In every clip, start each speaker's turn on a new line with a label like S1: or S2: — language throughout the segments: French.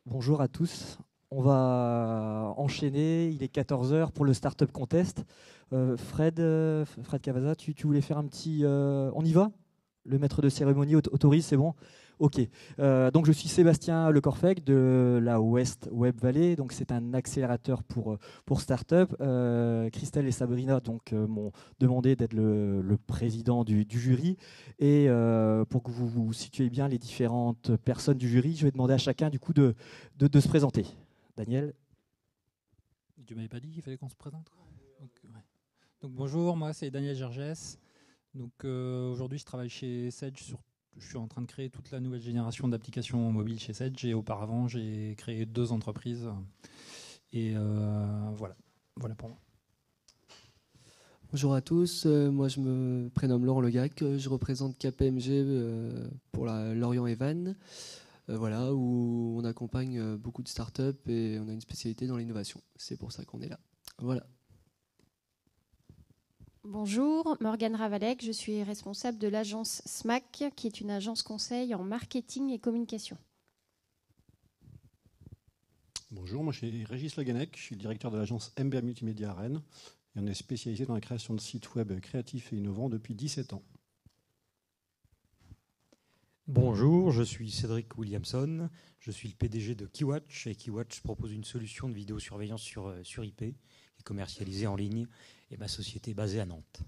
S1: Bonjour à tous. On va enchaîner. Il est 14 h pour le Startup Contest. Fred Cavaza, tu voulais faire un petit... on y va? Le maître de cérémonie autorise, c'est bon? Ok. Donc je suis Sébastien Lecorfec de la West Web Valley. Donc c'est un accélérateur pour startup. Christelle et Sabrina m'ont demandé d'être le président du jury. Et pour que vous vous situiez bien les différentes personnes du jury, je vais demander à chacun du coup de se présenter. Daniel.
S2: Tu m'avais pas dit qu'il fallait qu'on se présente? Donc bonjour, moi c'est Daniel Gergès. Donc aujourd'hui je travaille chez Sedge. Je suis en train de créer toute la nouvelle génération d'applications mobiles chez Sedge et auparavant j'ai créé 2 entreprises. Et voilà pour moi.
S3: Bonjour à tous, moi je me prénomme Laurent Legac, je représente KPMG pour Lorient et Vannes, où on accompagne beaucoup de startups et on a une spécialité dans l'innovation. C'est pour ça qu'on est là. Voilà.
S4: Bonjour, Morgane Ravalec, je suis responsable de l'agence SMAC, qui est une agence conseil en marketing et communication.
S5: Bonjour, moi je suis Régis Leganec, je suis le directeur de l'agence MBA Multimédia à Rennes et on est spécialisé dans la création de sites web créatifs et innovants depuis 17 ans.
S6: Bonjour, je suis Cédric Williamson, je suis le PDG de Keywatch et Keywatch propose une solution de vidéosurveillance sur IP qui est commercialisée en ligne et ma société est basée à Nantes.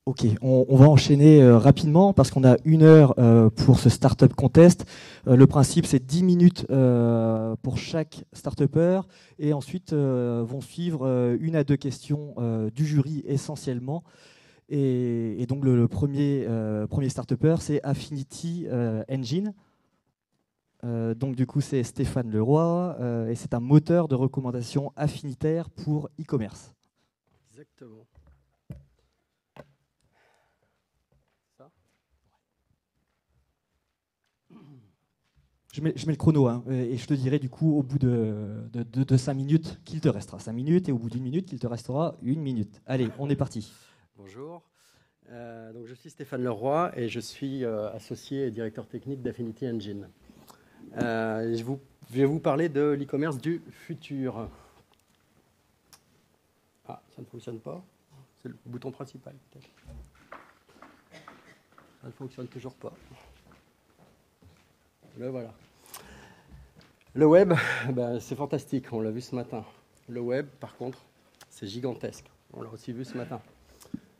S1: Ok, on va enchaîner rapidement parce qu'on a 1 heure pour ce Startup Contest. Le principe, c'est 10 minutes pour chaque start-upper et ensuite vont suivre 1 à 2 questions du jury essentiellement. Et donc le premier start-upper, c'est Affinity Engine. Donc du coup, c'est Stéphane Leroy et c'est un moteur de recommandation affinitaire pour e-commerce.
S5: Exactement.
S1: Je mets le chrono et je te dirai du coup au bout de 5 minutes qu'il te restera 5 minutes et au bout d'1 minute qu'il te restera 1 minute. Allez, on est parti.
S5: Bonjour, donc je suis Stéphane Leroy et je suis associé et directeur technique d'Affinity Engine. Je vais vous parler de l'e-commerce du futur. Ah, ça ne fonctionne pas. C'est le bouton principal peut-être. Ça ne fonctionne toujours pas. Le voilà. Le web, c'est fantastique, on l'a vu ce matin. Le web, par contre, c'est gigantesque. On l'a aussi vu ce matin.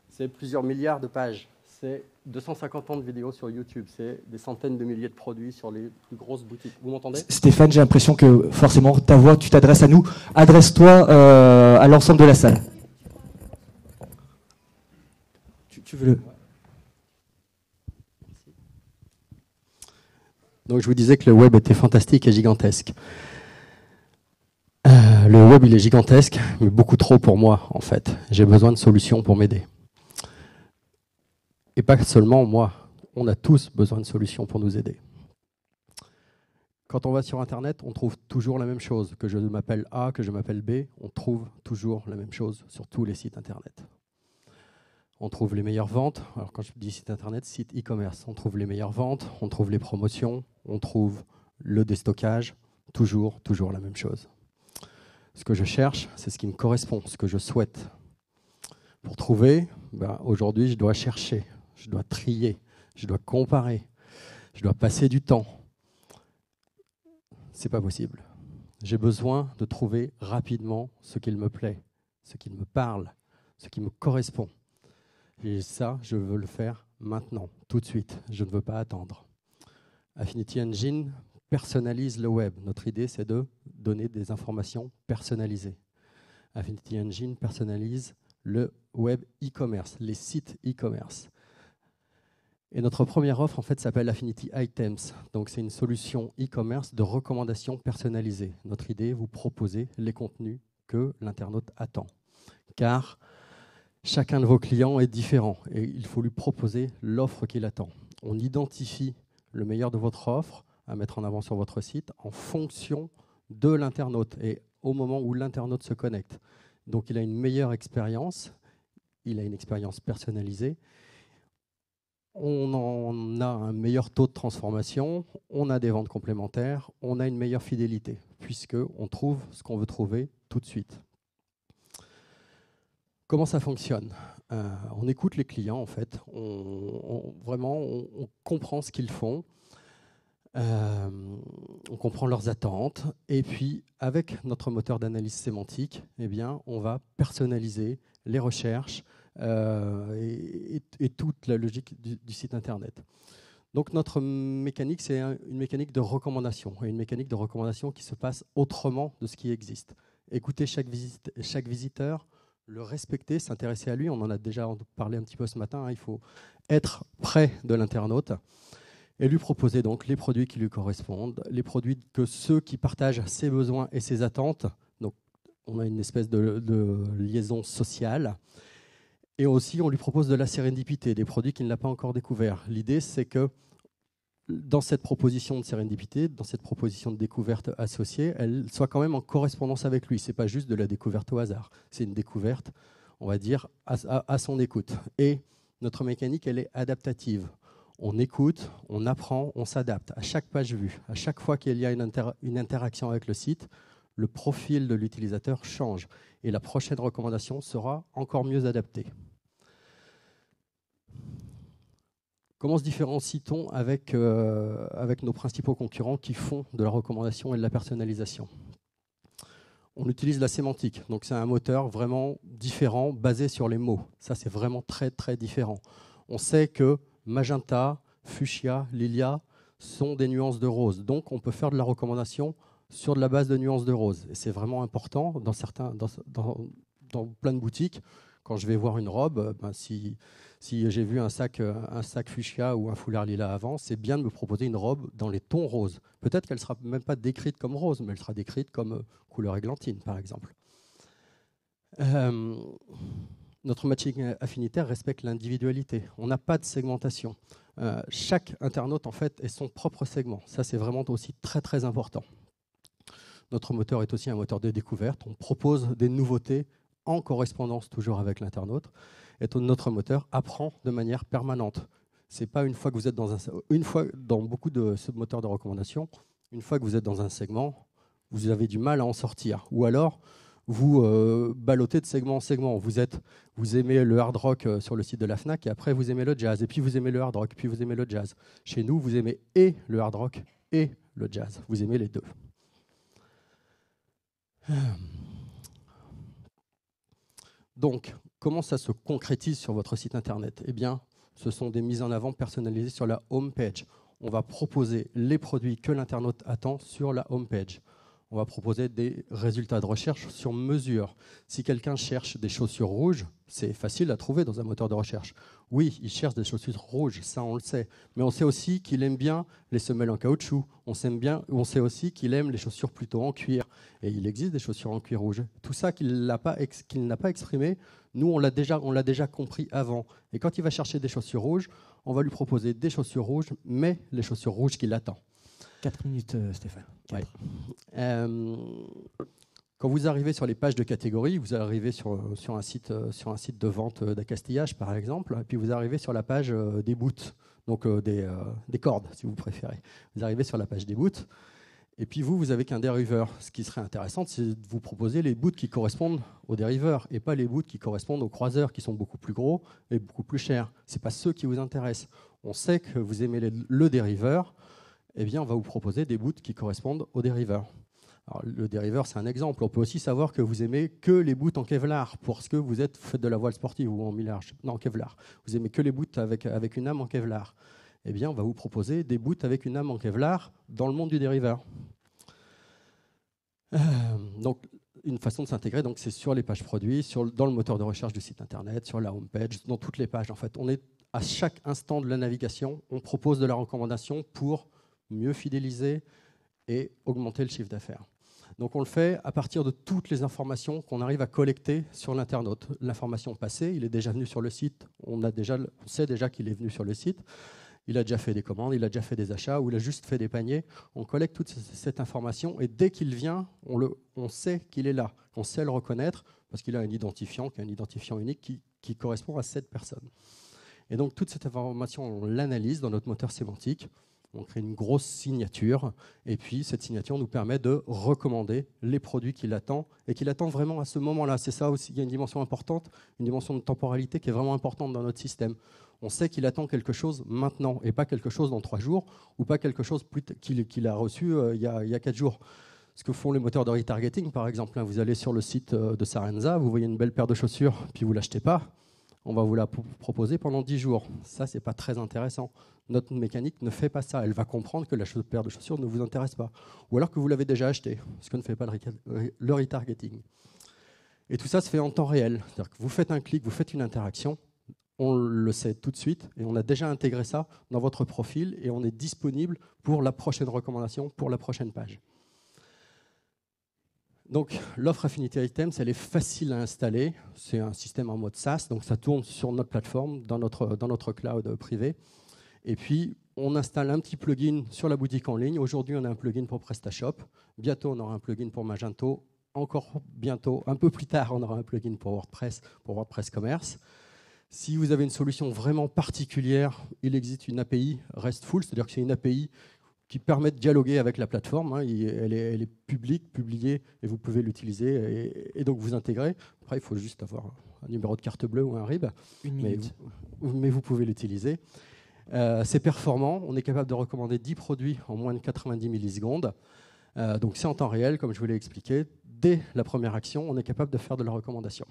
S5: C'est plusieurs milliards de pages. C'est 250 ans de vidéos sur YouTube. C'est des centaines de milliers de produits sur les plus grosses boutiques. Vous m'entendez ?
S1: Stéphane, j'ai l'impression que forcément, ta voix, tu t'adresses à nous. Adresse-toi à l'ensemble de la salle. Tu veux le...
S5: Donc je vous disais que le web était fantastique et gigantesque. Le web, il est gigantesque, mais beaucoup trop pour moi, en fait. J'ai besoin de solutions pour m'aider. Et pas seulement moi, on a tous besoin de solutions pour nous aider. Quand on va sur Internet, on trouve toujours la même chose. Que je m'appelle A, que je m'appelle B, on trouve toujours la même chose sur tous les sites Internet. On trouve les meilleures ventes. Alors quand je dis site Internet, site e-commerce. On trouve les meilleures ventes, on trouve les promotions, on trouve le déstockage. Toujours la même chose. Ce que je cherche, c'est ce qui me correspond, ce que je souhaite. Pour trouver, aujourd'hui, je dois chercher, je dois trier, je dois comparer, je dois passer du temps. C'est pas possible. J'ai besoin de trouver rapidement ce qu'il me plaît, ce qui me parle, ce qui me correspond. Et ça, je veux le faire maintenant, tout de suite. Je ne veux pas attendre. Affinity Engine personnalise le web. Notre idée, c'est de donner des informations personnalisées. Affinity Engine personnalise le web e-commerce, les sites e-commerce. Et notre première offre, en fait, s'appelle Affinity Items. Donc, c'est une solution e-commerce de recommandation personnalisée. Notre idée, vous proposer les contenus que l'internaute attend. Car chacun de vos clients est différent et il faut lui proposer l'offre qu'il attend. On identifie le meilleur de votre offre à mettre en avant sur votre site en fonction de l'internaute et au moment où l'internaute se connecte. Donc, il a une meilleure expérience, il a une expérience personnalisée. On en a un meilleur taux de transformation, on a des ventes complémentaires, on a une meilleure fidélité, puisqu'on trouve ce qu'on veut trouver tout de suite. Comment ça fonctionne ? On écoute les clients, en fait. On comprend ce qu'ils font, on comprend leurs attentes, et puis, avec notre moteur d'analyse sémantique, eh bien, on va personnaliser les recherches, et toute la logique du site internet. Donc notre mécanique, c'est une mécanique de recommandation, et une mécanique de recommandation qui se passe autrement de ce qui existe. Écouter chaque visiteur, le respecter, s'intéresser à lui, on en a déjà parlé un petit peu ce matin, hein, il faut être près de l'internaute et lui proposer donc les produits qui lui correspondent, les produits que ceux qui partagent ses besoins et ses attentes. Donc on a une espèce de liaison sociale. Et aussi, on lui propose de la sérendipité, des produits qu'il n'a pas encore découverts. L'idée, c'est que dans cette proposition de sérendipité, dans cette proposition de découverte associée, elle soit quand même en correspondance avec lui. Ce n'est pas juste de la découverte au hasard. C'est une découverte, on va dire, à son écoute. Et notre mécanique, elle est adaptative. On écoute, on apprend, on s'adapte. À chaque page vue, à chaque fois qu'il y a une interaction avec le site, le profil de l'utilisateur change. Et la prochaine recommandation sera encore mieux adaptée. Comment se différencie-t-on avec nos principaux concurrents qui font de la recommandation et de la personnalisation ? On utilise la sémantique. Donc c'est un moteur vraiment différent, basé sur les mots. Ça, c'est vraiment très, très différent. On sait que magenta, fuchsia, lilia sont des nuances de rose. Donc on peut faire de la recommandation sur de la base de nuances de rose. Et c'est vraiment important dans plein de boutiques. Quand je vais voir une robe, si j'ai vu un sac fuchsia ou un foulard lilas avant, c'est bien de me proposer une robe dans les tons roses. Peut-être qu'elle ne sera même pas décrite comme rose, mais elle sera décrite comme couleur églantine, par exemple. Notre matching affinitaire respecte l'individualité. On n'a pas de segmentation. Chaque internaute, en fait, est son propre segment. Ça, c'est vraiment aussi très, très important. Notre moteur est aussi un moteur de découverte. On propose des nouveautés en correspondance toujours avec l'internaute. Et notre moteur apprend de manière permanente. C'est pas une fois que vous êtes dans beaucoup de ce moteur de recommandation, une fois que vous êtes dans un segment, vous avez du mal à en sortir. Ou alors, vous ballottez de segment en segment. Vous aimez le hard rock sur le site de la Fnac, et après vous aimez le jazz, et puis vous aimez le hard rock, puis vous aimez le jazz. Chez nous, vous aimez et le hard rock et le jazz. Vous aimez les deux. Donc, comment ça se concrétise sur votre site internet ? Eh bien, ce sont des mises en avant personnalisées sur la home page. On va proposer les produits que l'internaute attend sur la home page. On va proposer des résultats de recherche sur mesure. Si quelqu'un cherche des chaussures rouges, c'est facile à trouver dans un moteur de recherche. Oui, il cherche des chaussures rouges, ça on le sait. Mais on sait aussi qu'il aime bien les semelles en caoutchouc. On sait aussi qu'il aime les chaussures plutôt en cuir. Et il existe des chaussures en cuir rouge. Tout ça qu'il n'a pas exprimé, nous on l'a déjà compris avant. Et quand il va chercher des chaussures rouges, on va lui proposer des chaussures rouges, mais les chaussures rouges qu'il attend.
S1: 4 minutes, Stéphane.
S5: Ouais. Quand vous arrivez sur les pages de catégories, vous arrivez sur un site de vente d'accastillage, par exemple, et puis vous arrivez sur la page des boots, donc des cordes, si vous préférez. Vous arrivez sur la page des boots, et puis vous avez qu'un dériveur. Ce qui serait intéressant, c'est de vous proposer les boots qui correspondent aux dériveurs, et pas les boots qui correspondent aux croiseurs, qui sont beaucoup plus gros et beaucoup plus chers. Ce n'est pas ceux qui vous intéressent. On sait que vous aimez le dériveur, eh bien, on va vous proposer des boots qui correspondent aux dériveurs. Alors, le dériveur, c'est un exemple. On peut aussi savoir que vous aimez que les boots en Kevlar, parce que vous faites de la voile sportive ou en millage. Non, en Kevlar. Vous aimez que les boots avec une âme en Kevlar. Eh bien, on va vous proposer des boots avec une âme en Kevlar dans le monde du dériveur. Donc, une façon de s'intégrer, donc c'est sur les pages produits, dans le moteur de recherche du site internet, sur la home page, dans toutes les pages. En fait, on est à chaque instant de la navigation, on propose de la recommandation pour mieux fidéliser et augmenter le chiffre d'affaires. Donc on le fait à partir de toutes les informations qu'on arrive à collecter sur l'internaute. L'information passée, il est déjà venu sur le site, on sait déjà qu'il est venu sur le site, il a déjà fait des commandes, il a déjà fait des achats ou il a juste fait des paniers. On collecte toute cette information et dès qu'il vient, on sait qu'il est là, on sait le reconnaître parce qu'il a un identifiant qui est un identifiant unique qui correspond à cette personne. Et donc toute cette information, on l'analyse dans notre moteur sémantique. On crée une grosse signature et puis cette signature nous permet de recommander les produits qu'il attend et qu'il attend vraiment à ce moment-là. C'est ça aussi, il y a une dimension importante, une dimension de temporalité qui est vraiment importante dans notre système. On sait qu'il attend quelque chose maintenant et pas quelque chose dans 3 jours ou pas quelque chose qu'il a reçu il y a 4 jours. Ce que font les moteurs de retargeting, par exemple. Vous allez sur le site de Sarenza, vous voyez une belle paire de chaussures, puis vous ne l'achetez pas. On va vous la proposer pendant 10 jours. Ça, ce n'est pas très intéressant. Notre mécanique ne fait pas ça. Elle va comprendre que la paire de chaussures ne vous intéresse pas. Ou alors que vous l'avez déjà acheté, ce que ne fait pas le retargeting. Et tout ça se fait en temps réel. C'est-à-dire que vous faites un clic, vous faites une interaction, on le sait tout de suite et on a déjà intégré ça dans votre profil et on est disponible pour la prochaine recommandation, pour la prochaine page. Donc, l'offre Affinity Items, elle est facile à installer. C'est un système en mode SaaS, donc ça tourne sur notre plateforme, dans notre cloud privé. Et puis, on installe un petit plugin sur la boutique en ligne. Aujourd'hui, on a un plugin pour PrestaShop. Bientôt, on aura un plugin pour Magento. Encore bientôt, un peu plus tard, on aura un plugin pour WordPress Commerce. Si vous avez une solution vraiment particulière, il existe une API RESTful, c'est-à-dire que c'est une API qui permet de dialoguer avec la plateforme. Elle est publique, publiée, et vous pouvez l'utiliser et donc vous intégrer. Après, il faut juste avoir un numéro de carte bleue ou un RIB, mais vous pouvez l'utiliser. C'est performant, on est capable de recommander 10 produits en moins de 90 millisecondes. Donc c'est en temps réel, comme je vous l'ai expliqué. Dès la première action, on est capable de faire de la recommandation.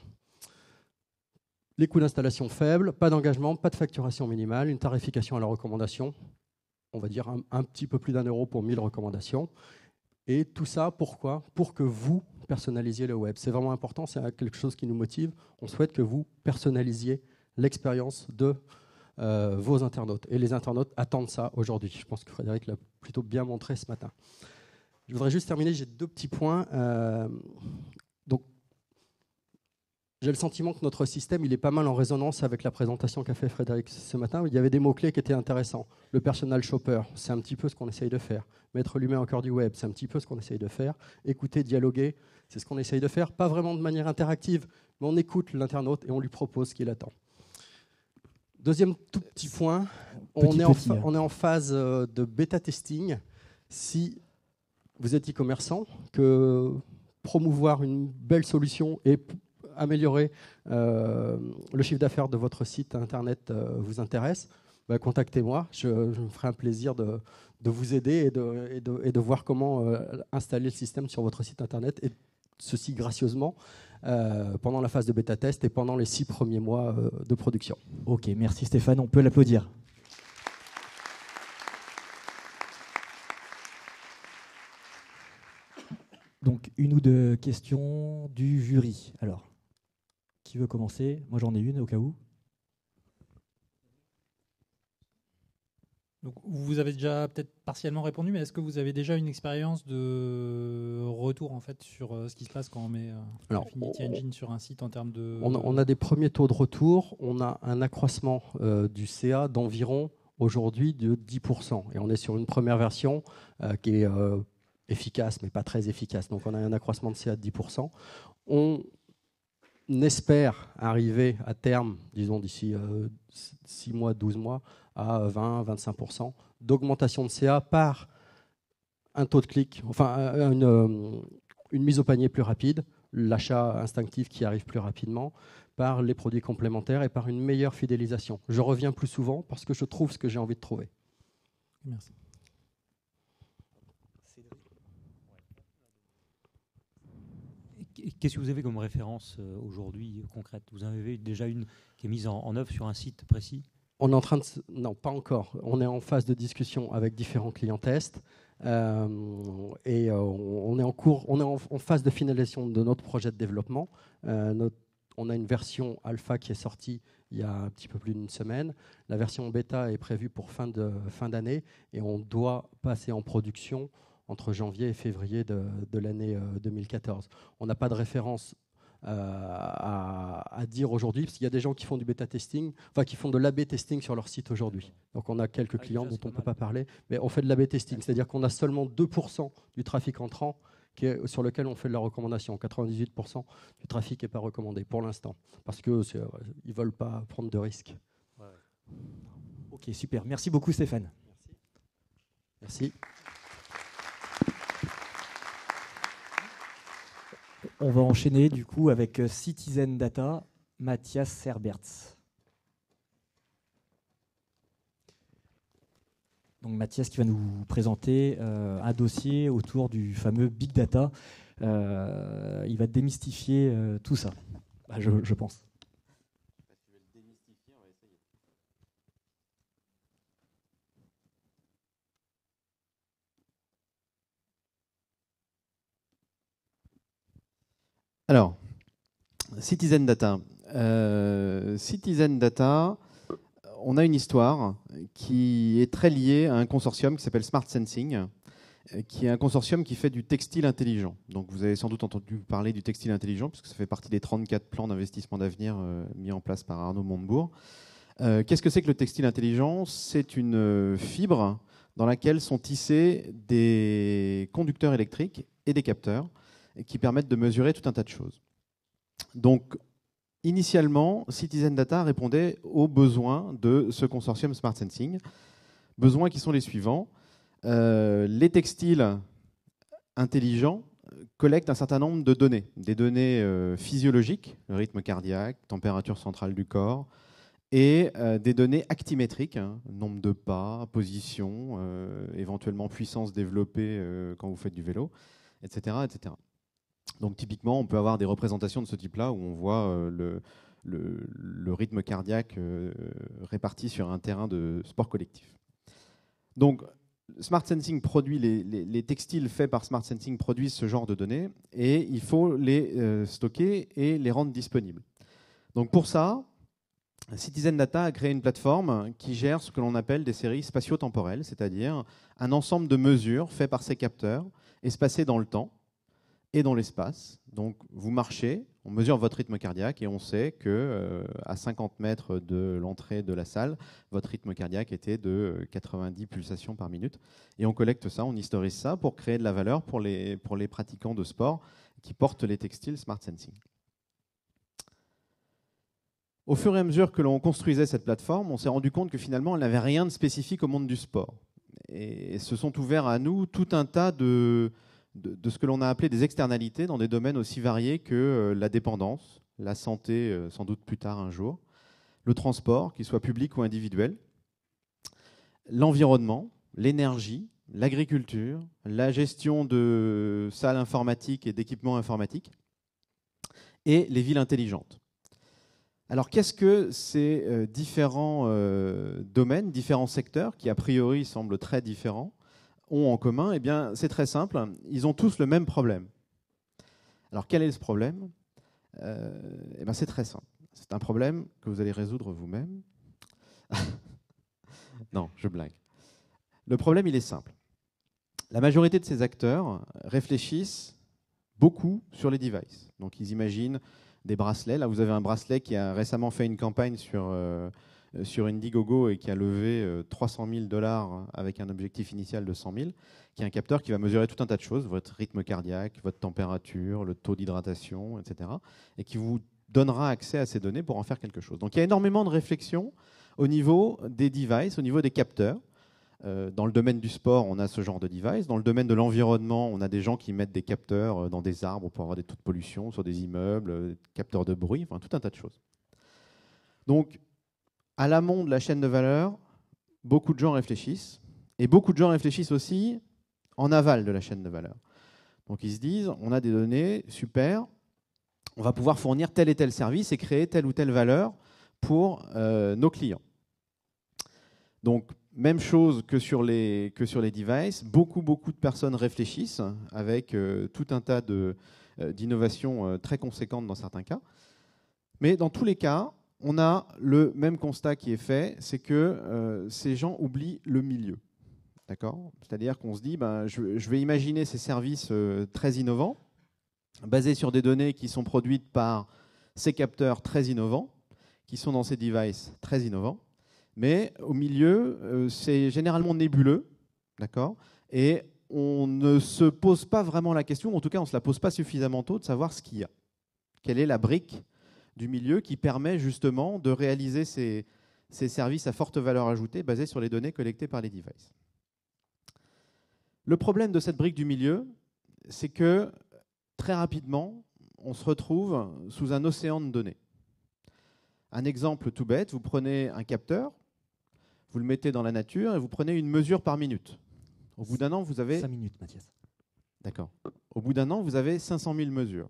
S5: Les coûts d'installation faibles, pas d'engagement, pas de facturation minimale, une tarification à la recommandation. On va dire un petit peu plus d'1 euro pour 1000 recommandations. Et tout ça, pourquoi ? Pour que vous personnalisiez le web. C'est vraiment important, c'est quelque chose qui nous motive. On souhaite que vous personnalisiez l'expérience de vos internautes. Et les internautes attendent ça aujourd'hui. Je pense que Frédéric l'a plutôt bien montré ce matin. Je voudrais juste terminer, j'ai 2 petits points. Donc, j'ai le sentiment que notre système il est pas mal en résonance avec la présentation qu'a fait Frédéric ce matin. Il y avait des mots-clés qui étaient intéressants. Le personal shopper, c'est un petit peu ce qu'on essaye de faire. Mettre l'humain au cœur du web, c'est un petit peu ce qu'on essaye de faire. Écouter, dialoguer, c'est ce qu'on essaye de faire. Pas vraiment de manière interactive, mais on écoute l'internaute et on lui propose ce qu'il attend. Deuxième tout petit point, on est en phase de bêta testing. Si vous êtes e-commerçant, que promouvoir une belle solution et améliorer le chiffre d'affaires de votre site internet vous intéresse, contactez-moi. Je me ferai un plaisir de vous aider et de voir comment installer le système sur votre site internet, et ceci gracieusement pendant la phase de bêta test et pendant les 6 premiers mois de production.
S1: Ok, merci Stéphane, on peut l'applaudir. Donc, 1 ou 2 questions du jury. Alors, qui veut commencer ? Moi, j'en ai une au cas où.
S2: Donc, vous avez déjà peut-être partiellement répondu, mais est-ce que vous avez déjà une expérience de retour en fait sur ce qui se passe quand on met Affinity Engine sur un site en termes de...
S5: On a des premiers taux de retour. On a un accroissement du CA d'environ aujourd'hui de 10%. Et on est sur une première version qui est efficace, mais pas très efficace. Donc on a un accroissement de CA de 10%. On espère arriver à terme, disons d'ici 6 mois, 12 mois, à 20-25% d'augmentation de CA par un taux de clic, enfin une mise au panier plus rapide, l'achat instinctif qui arrive plus rapidement, par les produits complémentaires et par une meilleure fidélisation. Je reviens plus souvent parce que je trouve ce que j'ai envie de trouver.
S2: Merci.
S6: Qu'est-ce que vous avez comme référence aujourd'hui concrète? Vous en avez déjà une qui est mise en œuvre sur un site précis?
S5: On est en train de... Non, pas encore. On est en phase de discussion avec différents clients tests. On est en phase de finalisation de notre projet de développement. On a une version alpha qui est sortie il y a un petit peu plus d'une semaine. La version bêta est prévue pour fin d'année et on doit passer en production entre janvier et février de l'année 2014. On n'a pas de référence à dire aujourd'hui, parce qu'il y a des gens qui font du bêta testing, enfin qui font de l'A/B testing sur leur site aujourd'hui. Donc on a quelques clients dont on ne peut pas parler, mais on fait de l'A/B testing, c'est-à-dire qu'on a seulement 2% du trafic entrant sur lequel on fait de la recommandation. 98% du trafic n'est pas recommandé pour l'instant, parce qu'ils ne veulent pas prendre de risques.
S1: Ouais. Ok, super. Merci beaucoup Stéphane.
S5: Merci.
S1: On va enchaîner du coup avec Citizen Data, Mathias Serberts. Donc Mathias qui va nous présenter un dossier autour du fameux Big Data. Il va démystifier tout ça, je pense.
S7: Alors, Citizen Data. Citizen Data, on a une histoire qui est très liée à un consortium qui s'appelle Smart Sensing, qui est un consortium qui fait du textile intelligent. Donc vous avez sans doute entendu parler du textile intelligent, puisque ça fait partie des 34 plans d'investissement d'avenir mis en place par Arnaud Montebourg. Qu'est-ce que c'est que le textile intelligent? C'est une fibre dans laquelle sont tissés des conducteurs électriques et des capteurs qui permettent de mesurer tout un tas de choses. Donc, initialement, Citizen Data répondait aux besoins de ce consortium Smart Sensing. Besoins qui sont les suivants. Les textiles intelligents collectent un certain nombre de données. Des données physiologiques, le rythme cardiaque, température centrale du corps, et des données actimétriques, nombre de pas, position, éventuellement puissance développée quand vous faites du vélo, etc., etc. Donc typiquement, on peut avoir des représentations de ce type-là où on voit le rythme cardiaque réparti sur un terrain de sport collectif. Donc Smart Sensing produit les textiles faits par Smart Sensing produisent ce genre de données et il faut les stocker et les rendre disponibles. Donc pour ça, Citizen Data a créé une plateforme qui gère ce que l'on appelle des séries spatio-temporelles, c'est-à-dire un ensemble de mesures faites par ces capteurs espacés dans le temps et dans l'espace. Donc vous marchez, on mesure votre rythme cardiaque et on sait que à 50 mètres de l'entrée de la salle, votre rythme cardiaque était de 90 pulsations par minute. Et on collecte ça, on historise ça pour créer de la valeur pour les pratiquants de sport qui portent les textiles Smart Sensing. Au fur et à mesure que l'on construisait cette plateforme, on s'est rendu compte que finalement, elle n'avait rien de spécifique au monde du sport. Et se sont ouverts à nous tout un tas de ce que l'on a appelé des externalités dans des domaines aussi variés que la dépendance, la santé, sans doute plus tard un jour, le transport, qu'il soit public ou individuel, l'environnement, l'énergie, l'agriculture, la gestion de salles informatiques et d'équipements informatiques, et les villes intelligentes. Alors qu'est-ce que ces différents domaines, différents secteurs, qui a priori semblent très différents, ont en commun? Eh bien, c'est très simple, ils ont tous le même problème. Alors, quel est ce problème? Eh bien, c'est très simple. C'est un problème que vous allez résoudre vous-même. Non, je blague. Le problème, il est simple. La majorité de ces acteurs réfléchissent beaucoup sur les devices. Donc, ils imaginent des bracelets. Là, vous avez un bracelet qui a récemment fait une campagne sur Indiegogo et qui a levé 300 000 $ avec un objectif initial de 100 000, qui est un capteur qui va mesurer tout un tas de choses, votre rythme cardiaque, votre température, le taux d'hydratation, etc., et qui vous donnera accès à ces données pour en faire quelque chose. Donc il y a énormément de réflexion au niveau des devices, au niveau des capteurs. Dans le domaine du sport, on a ce genre de device. Dans le domaine de l'environnement, on a des gens qui mettent des capteurs dans des arbres pour avoir des taux de pollution, sur des immeubles, capteurs de bruit, enfin tout un tas de choses. Donc, à l'amont de la chaîne de valeur, beaucoup de gens réfléchissent, et beaucoup de gens réfléchissent aussi en aval de la chaîne de valeur. Donc ils se disent, on a des données, super, on va pouvoir fournir tel et tel service et créer telle ou telle valeur pour nos clients. Donc, même chose que sur les devices. Beaucoup de personnes réfléchissent avec tout un tas d'innovations très conséquentes dans certains cas. Mais dans tous les cas, on a le même constat qui est fait, c'est que ces gens oublient le milieu. D'accord ? C'est-à-dire qu'on se dit, je vais imaginer ces services très innovants, basés sur des données qui sont produites par ces capteurs très innovants, qui sont dans ces devices très innovants. Mais au milieu, c'est généralement nébuleux, d'accord ? Et on ne se pose pas vraiment la question, ou en tout cas on ne se la pose pas suffisamment tôt, de savoir ce qu'il y a. Quelle est la brique du milieu qui permet justement de réaliser ces services à forte valeur ajoutée basés sur les données collectées par les devices. Le problème de cette brique du milieu, c'est que très rapidement, on se retrouve sous un océan de données. Un exemple tout bête, vous prenez un capteur, vous le mettez dans la nature et vous prenez une mesure par minute. Au bout d'un an, vous avez...
S1: 5 minutes, Mathias.
S7: D'accord. Au bout d'un an, vous avez 500 000 mesures.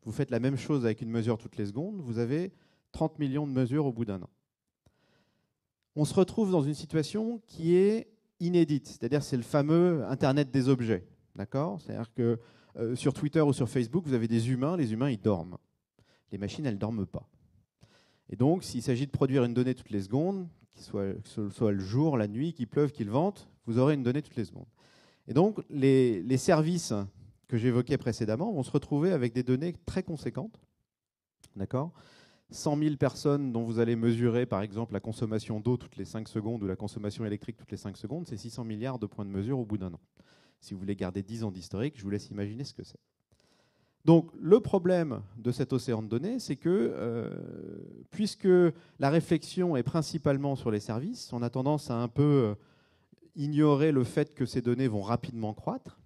S7: Vous faites la même chose avec une mesure toutes les secondes, vous avez 30 millions de mesures au bout d'un an. On se retrouve dans une situation qui est inédite, c'est-à-dire c'est le fameux Internet des objets. D'accord ? C'est-à-dire que sur Twitter ou sur Facebook, vous avez des humains, les humains, ils dorment. Les machines, elles ne dorment pas. Et donc, s'il s'agit de produire une donnée toutes les secondes, que ce soit le jour, la nuit, qu'il pleuve, qu'il vente, vous aurez une donnée toutes les secondes. Et donc, les services que j'évoquais précédemment vont se retrouver avec des données très conséquentes. D'accord ? 100 000 personnes dont vous allez mesurer, par exemple, la consommation d'eau toutes les 5 secondes ou la consommation électrique toutes les 5 secondes, c'est 600 milliards de points de mesure au bout d'un an. Si vous voulez garder 10 ans d'historique, je vous laisse imaginer ce que c'est. Donc, le problème de cet océan de données, c'est que, puisque la réflexion est principalement sur les services, on a tendance à un peu ignorer le fait que ces données vont rapidement croître,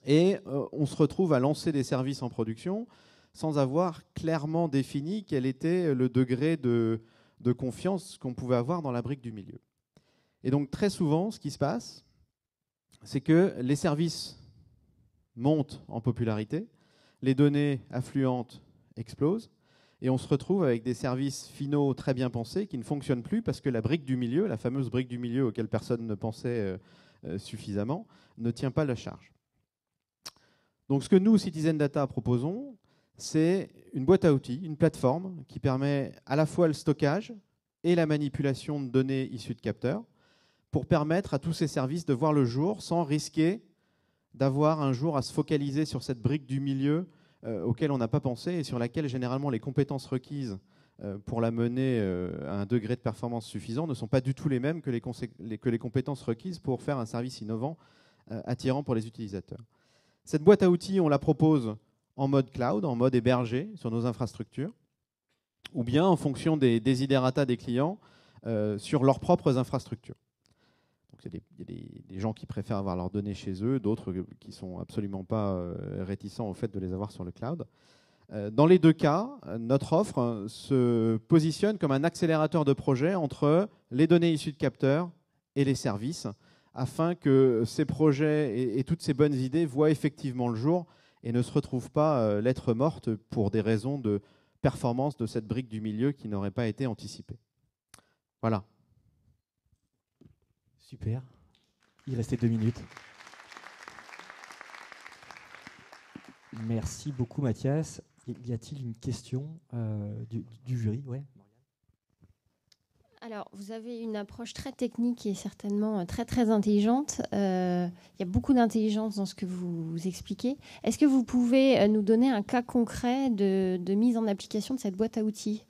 S7: et on se retrouve à lancer des services en production sans avoir clairement défini quel était le degré de confiance qu'on pouvait avoir dans la brique du milieu. Et donc, très souvent, ce qui se passe, c'est que les services montent en popularité, les données affluentes explosent et on se retrouve avec des services finaux très bien pensés qui ne fonctionnent plus parce que la brique du milieu, la fameuse brique du milieu auquel personne ne pensait suffisamment, ne tient pas la charge. Donc ce que nous, Citizen Data, proposons, c'est une boîte à outils, une plateforme qui permet à la fois le stockage et la manipulation de données issues de capteurs pour permettre à tous ces services de voir le jour sans risquer d'avoir un jour à se focaliser sur cette brique du milieu auquel on n'a pas pensé et sur laquelle généralement les compétences requises pour la mener à un degré de performance suffisant ne sont pas du tout les mêmes que les compétences requises pour faire un service innovant attirant pour les utilisateurs. Cette boîte à outils, on la propose en mode cloud, en mode hébergé sur nos infrastructures, ou bien en fonction des desiderata des clients sur leurs propres infrastructures. Il y a des gens qui préfèrent avoir leurs données chez eux, d'autres qui ne sont absolument pas réticents au fait de les avoir sur le cloud. Dans les deux cas, notre offre se positionne comme un accélérateur de projet entre les données issues de capteurs et les services, afin que ces projets et toutes ces bonnes idées voient effectivement le jour et ne se retrouvent pas lettre morte pour des raisons de performance de cette brique du milieu qui n'aurait pas été anticipée. Voilà.
S1: Super. Il restait 2 minutes. Merci beaucoup, Mathias. Y a-t-il une question du jury ? Ouais.
S4: Alors, vous avez une approche très technique et certainement très, très intelligente. Il y a beaucoup d'intelligence dans ce que vous expliquez. Est-ce que vous pouvez nous donner un cas concret de mise en application de cette boîte à outils ?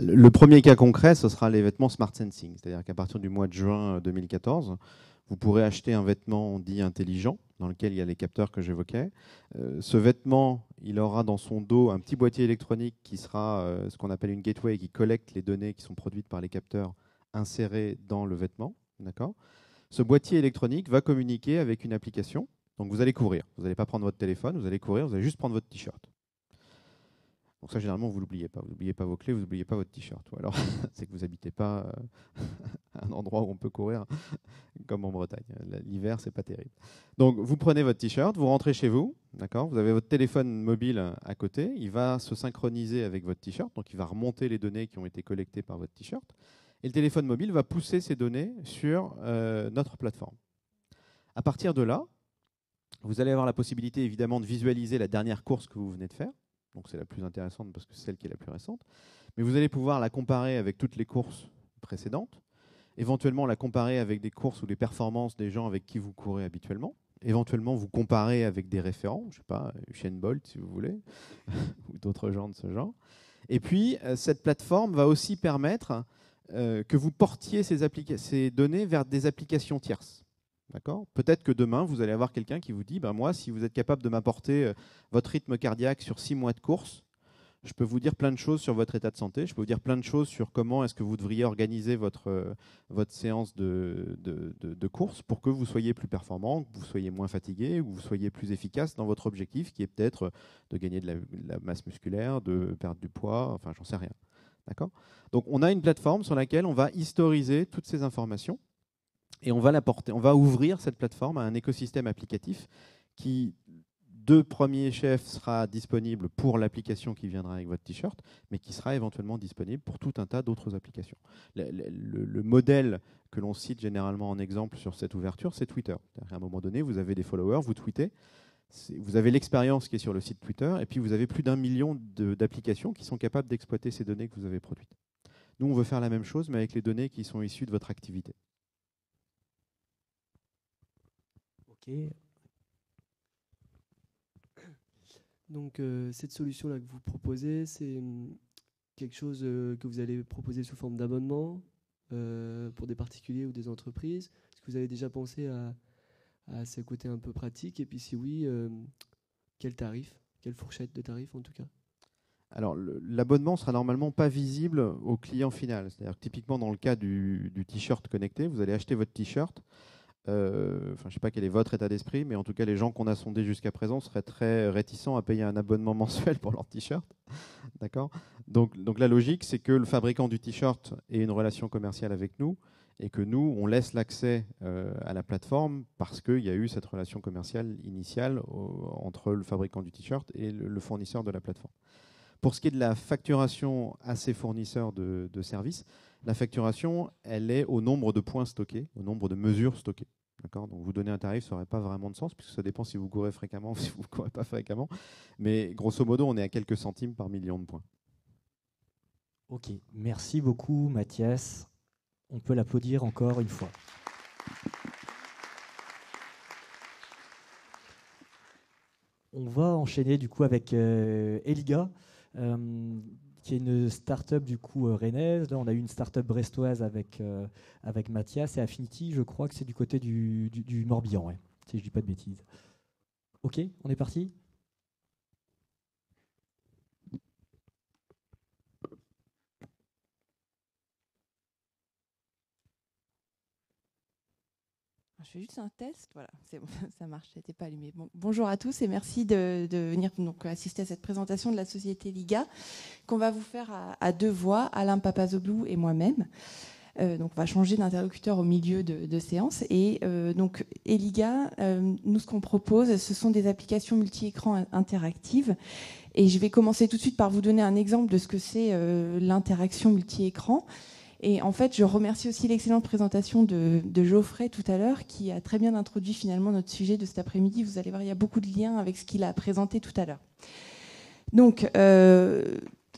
S7: Le premier cas concret, ce sera les vêtements Smart Sensing. C'est-à-dire qu'à partir du mois de juin 2014, vous pourrez acheter un vêtement dit intelligent, dans lequel il y a les capteurs que j'évoquais. Ce vêtement, il aura dans son dos un petit boîtier électronique qui sera ce qu'on appelle une gateway, qui collecte les données qui sont produites par les capteurs insérés dans le vêtement. D'accord ? Ce boîtier électronique va communiquer avec une application. Donc vous allez couvrir. Vous n'allez pas prendre votre téléphone, vous allez courir, vous allez juste prendre votre t-shirt. Donc ça, généralement, vous ne l'oubliez pas. Vous n'oubliez pas vos clés, vous n'oubliez pas votre t-shirt. Ou alors, c'est que vous n'habitez pas à un endroit où on peut courir comme en Bretagne. L'hiver, c'est pas terrible. Donc, vous prenez votre t-shirt, vous rentrez chez vous, d'accord ? Vous avez votre téléphone mobile à côté, il va se synchroniser avec votre t-shirt, donc il va remonter les données qui ont été collectées par votre t-shirt, et le téléphone mobile va pousser ces données sur notre plateforme. À partir de là, vous allez avoir la possibilité, évidemment, de visualiser la dernière course que vous venez de faire. Donc, c'est la plus intéressante parce que c'est celle qui est la plus récente. Mais vous allez pouvoir la comparer avec toutes les courses précédentes, éventuellement la comparer avec des courses ou des performances des gens avec qui vous courez habituellement, éventuellement vous comparer avec des référents, je ne sais pas, Usain Bolt si vous voulez, ou d'autres gens de ce genre. Et puis, cette plateforme va aussi permettre que vous portiez ces données vers des applications tierces. D'accord ? Peut-être que demain, vous allez avoir quelqu'un qui vous dit moi, si vous êtes capable de m'apporter votre rythme cardiaque sur 6 mois de course, je peux vous dire plein de choses sur votre état de santé, je peux vous dire plein de choses sur comment est-ce que vous devriez organiser votre séance de course pour que vous soyez plus performant, que vous soyez moins fatigué, que vous soyez plus efficace dans votre objectif qui est peut-être de gagner de la masse musculaire, de perdre du poids, enfin j'en sais rien. D'accord ? Donc on a une plateforme sur laquelle on va historiser toutes ces informations et on va ouvrir cette plateforme à un écosystème applicatif qui, de premier chef, sera disponible pour l'application qui viendra avec votre t-shirt, mais qui sera éventuellement disponible pour tout un tas d'autres applications. Le modèle que l'on cite généralement en exemple sur cette ouverture, c'est Twitter. À un moment donné, vous avez des followers, vous tweetez, vous avez l'expérience qui est sur le site Twitter, et puis vous avez plus d'1 million d'applications qui sont capables d'exploiter ces données que vous avez produites. Nous, on veut faire la même chose, mais avec les données qui sont issues de votre activité.
S1: Ok.
S3: Donc cette solution-là que vous proposez, c'est quelque chose que vous allez proposer sous forme d'abonnement pour des particuliers ou des entreprises. Est-ce que vous avez déjà pensé à ce côté un peu pratique ? Et puis si oui, quel tarif ? Quelle fourchette de tarifs en tout cas ?
S7: Alors l'abonnement ne sera normalement pas visible au client final. C'est-à-dire que typiquement dans le cas du t-shirt connecté, vous allez acheter votre t-shirt. Je ne sais pas quel est votre état d'esprit, mais en tout cas, les gens qu'on a sondés jusqu'à présent seraient très réticents à payer un abonnement mensuel pour leur t-shirt. D'accord ? Donc la logique, c'est que le fabricant du t-shirt ait une relation commerciale avec nous et que nous, on laisse l'accès à la plateforme parce qu'il y a eu cette relation commerciale initiale entre le fabricant du t-shirt et le fournisseur de la plateforme. Pour ce qui est de la facturation à ces fournisseurs de services, la facturation, elle est au nombre de points stockés, au nombre de mesures stockées. D'accord ? Donc vous donner un tarif, ça n'aurait pas vraiment de sens, puisque ça dépend si vous courez fréquemment ou si vous ne courez pas fréquemment. Mais grosso modo, on est à quelques centimes par million de points.
S1: Ok, merci beaucoup Mathias. On peut l'applaudir encore une fois. On va enchaîner du coup avec Eliga, qui est une start-up du coup rennaise. Là, on a eu une start-up brestoise avec Mathias et Affinity. Je crois que c'est du côté du Morbihan, ouais, si je dis pas de bêtises. Ok, on est parti.
S8: Je fais juste un test, voilà, c'est bon, ça marche, ça n'était pas allumé. Bon, bonjour à tous et merci de venir donc, assister à cette présentation de la société Eliga qu'on va vous faire à deux voix, Alain Papazoglou et moi-même. Donc on va changer d'interlocuteur au milieu de séance. Et donc Eliga, nous ce qu'on propose, ce sont des applications multi-écrans interactives. Et je vais commencer tout de suite par vous donner un exemple de ce que c'est l'interaction multi-écran. Et en fait, je remercie aussi l'excellente présentation de Geoffrey tout à l'heure, qui a très bien introduit finalement notre sujet de cet après-midi. Vous allez voir, il y a beaucoup de liens avec ce qu'il a présenté tout à l'heure. Donc,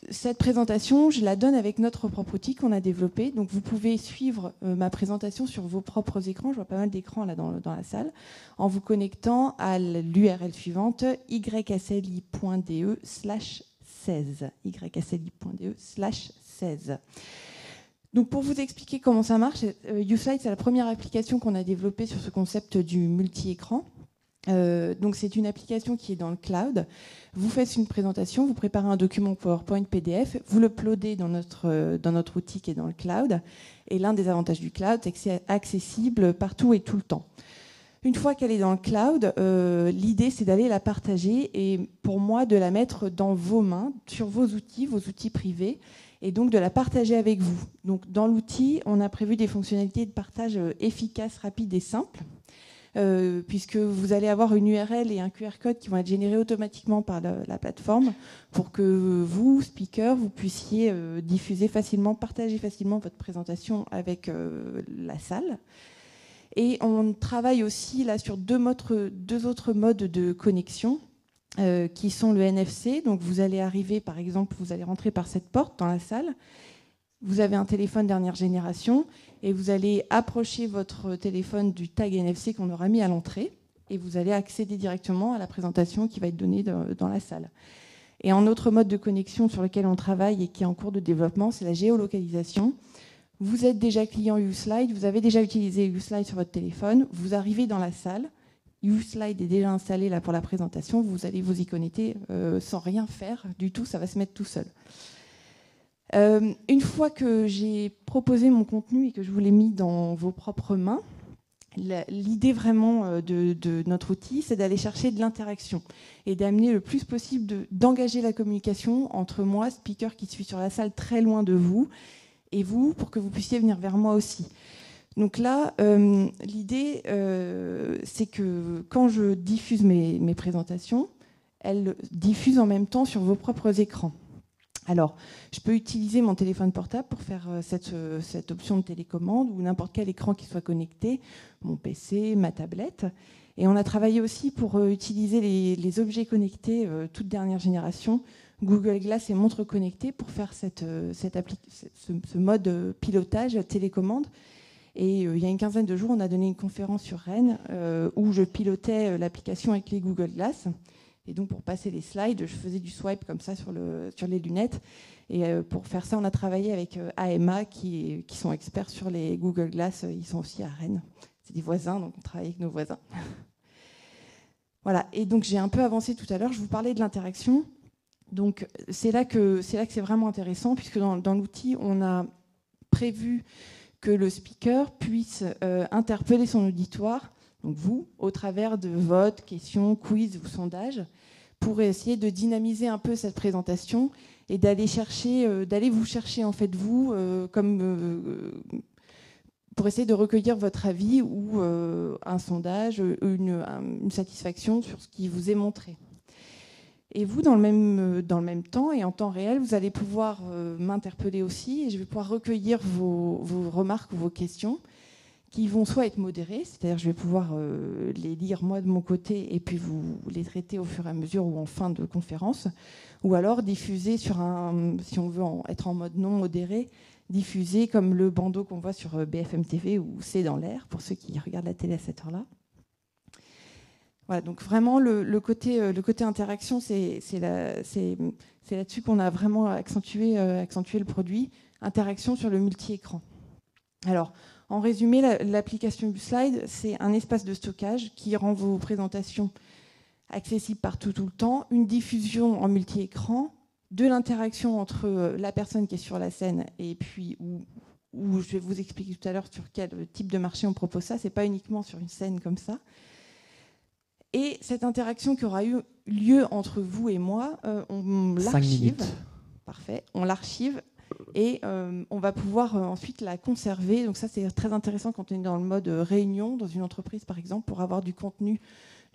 S8: cette présentation, je la donne avec notre propre outil qu'on a développé. Donc, vous pouvez suivre ma présentation sur vos propres écrans. Je vois pas mal d'écrans là dans la salle, en vous connectant à l'URL suivante, ysli.de/16. ysli.de/16. Donc pour vous expliquer comment ça marche, YouSlide, c'est la première application qu'on a développée sur ce concept du multi-écran. Donc c'est une application qui est dans le cloud. Vous faites une présentation, vous préparez un document PowerPoint, PDF, vous l'uploadez dans notre outil qui est dans le cloud. Et l'un des avantages du cloud, c'est que c'est accessible partout et tout le temps. Une fois qu'elle est dans le cloud, l'idée c'est d'aller la partager et pour moi de la mettre dans vos mains, sur vos outils privés, et donc de la partager avec vous. Donc, dans l'outil, on a prévu des fonctionnalités de partage efficaces, rapides et simples, puisque vous allez avoir une URL et un QR code qui vont être générés automatiquement par la plateforme pour que vous, speaker, vous puissiez diffuser facilement, partager facilement votre présentation avec la salle. Et on travaille aussi là sur deux autres modes de connexion qui sont le NFC. Donc vous allez arriver, par exemple, vous allez rentrer par cette porte dans la salle. Vous avez un téléphone dernière génération et vous allez approcher votre téléphone du tag NFC qu'on aura mis à l'entrée et vous allez accéder directement à la présentation qui va être donnée dans la salle. Et un autre mode de connexion sur lequel on travaille et qui est en cours de développement, c'est la géolocalisation. Vous êtes déjà client USlide, vous avez déjà utilisé USlide sur votre téléphone, vous arrivez dans la salle, USlide est déjà installé là pour la présentation, vous allez vous y connecter sans rien faire du tout, ça va se mettre tout seul. Une fois que j'ai proposé mon contenu et que je vous l'ai mis dans vos propres mains, l'idée vraiment de notre outil, c'est d'aller chercher de l'interaction et d'amener le plus possible d'engager la communication entre moi, speaker qui suis sur la salle très loin de vous, et vous, pour que vous puissiez venir vers moi aussi. Donc là, l'idée, c'est que quand je diffuse mes présentations, elles diffusent en même temps sur vos propres écrans. Alors, je peux utiliser mon téléphone portable pour faire cette option de télécommande ou n'importe quel écran qui soit connecté, mon PC, ma tablette. Et on a travaillé aussi pour utiliser les objets connectés toute dernière génération, Google Glass et montres connectées, pour faire ce mode pilotage télécommande. Et il y a une quinzaine de jours, on a donné une conférence sur Rennes où je pilotais l'application avec les Google Glass. Et donc, pour passer les slides, je faisais du swipe comme ça sur les lunettes. Et pour faire ça, on a travaillé avec AMA, qui sont experts sur les Google Glass. Ils sont aussi à Rennes. C'est des voisins, donc on travaille avec nos voisins. Voilà. Et donc, j'ai un peu avancé tout à l'heure. Je vous parlais de l'interaction. Donc, c'est là que c'est vraiment intéressant, puisque dans l'outil, on a prévu que le speaker puisse interpeller son auditoire, donc vous, au travers de votes, questions, quiz ou sondages, pour essayer de dynamiser un peu cette présentation et d'aller vous chercher en fait vous, pour essayer de recueillir votre avis ou un sondage, une satisfaction sur ce qui vous est montré. Et vous, dans le même temps et en temps réel, vous allez pouvoir m'interpeller aussi et je vais pouvoir recueillir vos remarques ou vos questions qui vont soit être modérées, c'est-à-dire je vais pouvoir les lire moi de mon côté et puis vous les traiter au fur et à mesure ou en fin de conférence, ou alors diffuser si on veut être en mode non modéré, diffuser comme le bandeau qu'on voit sur BFM TV où c'est dans l'air, pour ceux qui regardent la télé à cette heure-là. Voilà, donc vraiment le côté interaction, c'est là-dessus qu'on a vraiment accentué le produit, interaction sur le multi-écran. Alors, en résumé, l'application USlide, c'est un espace de stockage qui rend vos présentations accessibles partout tout le temps, une diffusion en multi-écran, de l'interaction entre la personne qui est sur la scène et puis où je vais vous expliquer tout à l'heure sur quel type de marché on propose ça, c'est pas uniquement sur une scène comme ça. Et cette interaction qui aura eu lieu entre vous et moi, on l'archive. Parfait, on l'archive et on va pouvoir ensuite la conserver. Donc ça, c'est très intéressant quand on est dans le mode réunion, dans une entreprise par exemple, pour avoir du contenu,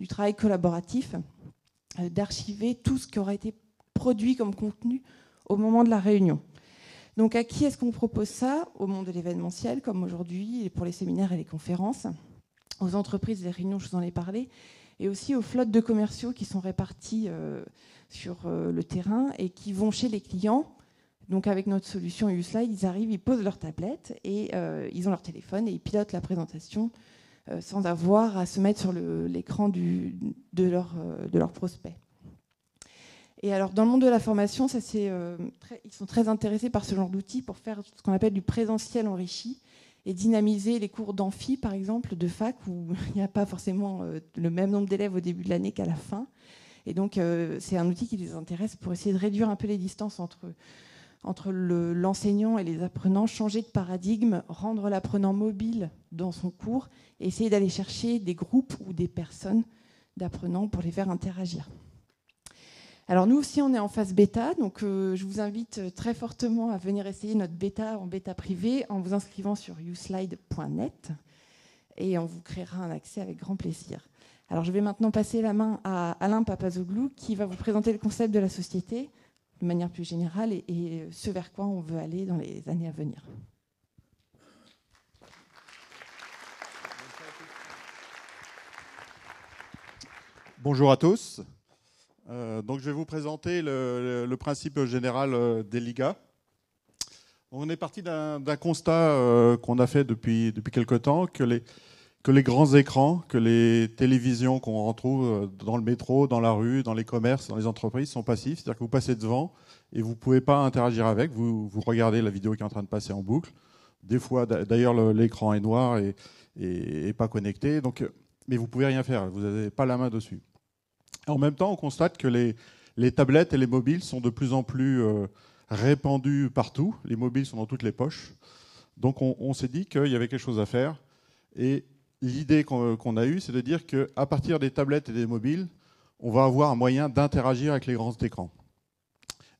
S8: du travail collaboratif, d'archiver tout ce qui aura été produit comme contenu au moment de la réunion. Donc à qui est-ce qu'on propose ça? Au monde de l'événementiel, comme aujourd'hui, pour les séminaires et les conférences, aux entreprises, les réunions, je vous en ai parlé, et aussi aux flottes de commerciaux qui sont répartis sur le terrain et qui vont chez les clients. Donc avec notre solution USlide, ils arrivent, ils posent leur tablette et ils ont leur téléphone et ils pilotent la présentation sans avoir à se mettre sur l'écran de leur prospect. Et alors dans le monde de la formation, ils sont très intéressés par ce genre d'outils pour faire ce qu'on appelle du présentiel enrichi et dynamiser les cours d'amphi, par exemple, de fac, où il n'y a pas forcément le même nombre d'élèves au début de l'année qu'à la fin. Et donc, c'est un outil qui les intéresse pour essayer de réduire un peu les distances entre l'enseignant et les apprenants, changer de paradigme, rendre l'apprenant mobile dans son cours, et essayer d'aller chercher des groupes ou des personnes d'apprenants pour les faire interagir. Alors nous aussi, on est en phase bêta, donc je vous invite très fortement à venir essayer notre bêta en bêta privée en vous inscrivant sur uslide.net et on vous créera un accès avec grand plaisir. Alors je vais maintenant passer la main à Alain Papazoglou qui va vous présenter le concept de la société de manière plus générale et ce vers quoi on veut aller dans les années à venir.
S9: Bonjour à tous. Donc je vais vous présenter le principe général des LIGA. On est parti d'un constat qu'on a fait depuis quelque temps, que les grands écrans, que les télévisions qu'on retrouve dans le métro, dans la rue, dans les commerces, dans les entreprises sont passifs. C'est-à-dire que vous passez devant et vous ne pouvez pas interagir avec. Vous regardez la vidéo qui est en train de passer en boucle. Des fois, d'ailleurs, l'écran est noir et pas connecté. Mais vous ne pouvez rien faire. Vous n'avez pas la main dessus. En même temps, on constate que les tablettes et les mobiles sont de plus en plus répandus partout. Les mobiles sont dans toutes les poches. Donc on s'est dit qu'il y avait quelque chose à faire. Et l'idée qu'on a eue, c'est de dire qu'à partir des tablettes et des mobiles, on va avoir un moyen d'interagir avec les grands écrans.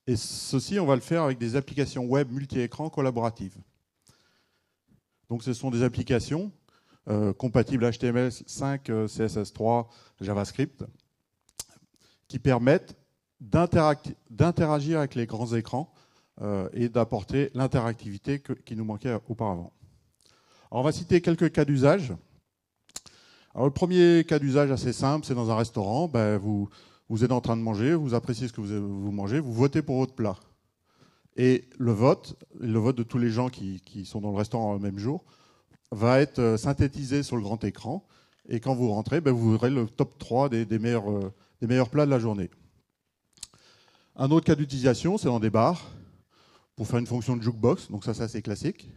S9: Et ceci, on va le faire avec des applications web multi-écrans collaboratives. Donc ce sont des applications compatibles HTML5, CSS3, JavaScript, qui permettent d'interagir avec les grands écrans et d'apporter l'interactivité qui nous manquait auparavant. Alors on va citer quelques cas d'usage. Alors le premier cas d'usage assez simple, c'est dans un restaurant. Vous êtes en train de manger, vous appréciez ce que vous mangez, vous votez pour votre plat. Et le vote de tous les gens qui sont dans le restaurant le même jour, va être synthétisé sur le grand écran. Et quand vous rentrez, vous aurez le top 3 des meilleurs plats de la journée. Un autre cas d'utilisation, c'est dans des bars, pour faire une fonction de jukebox, donc ça c'est assez classique,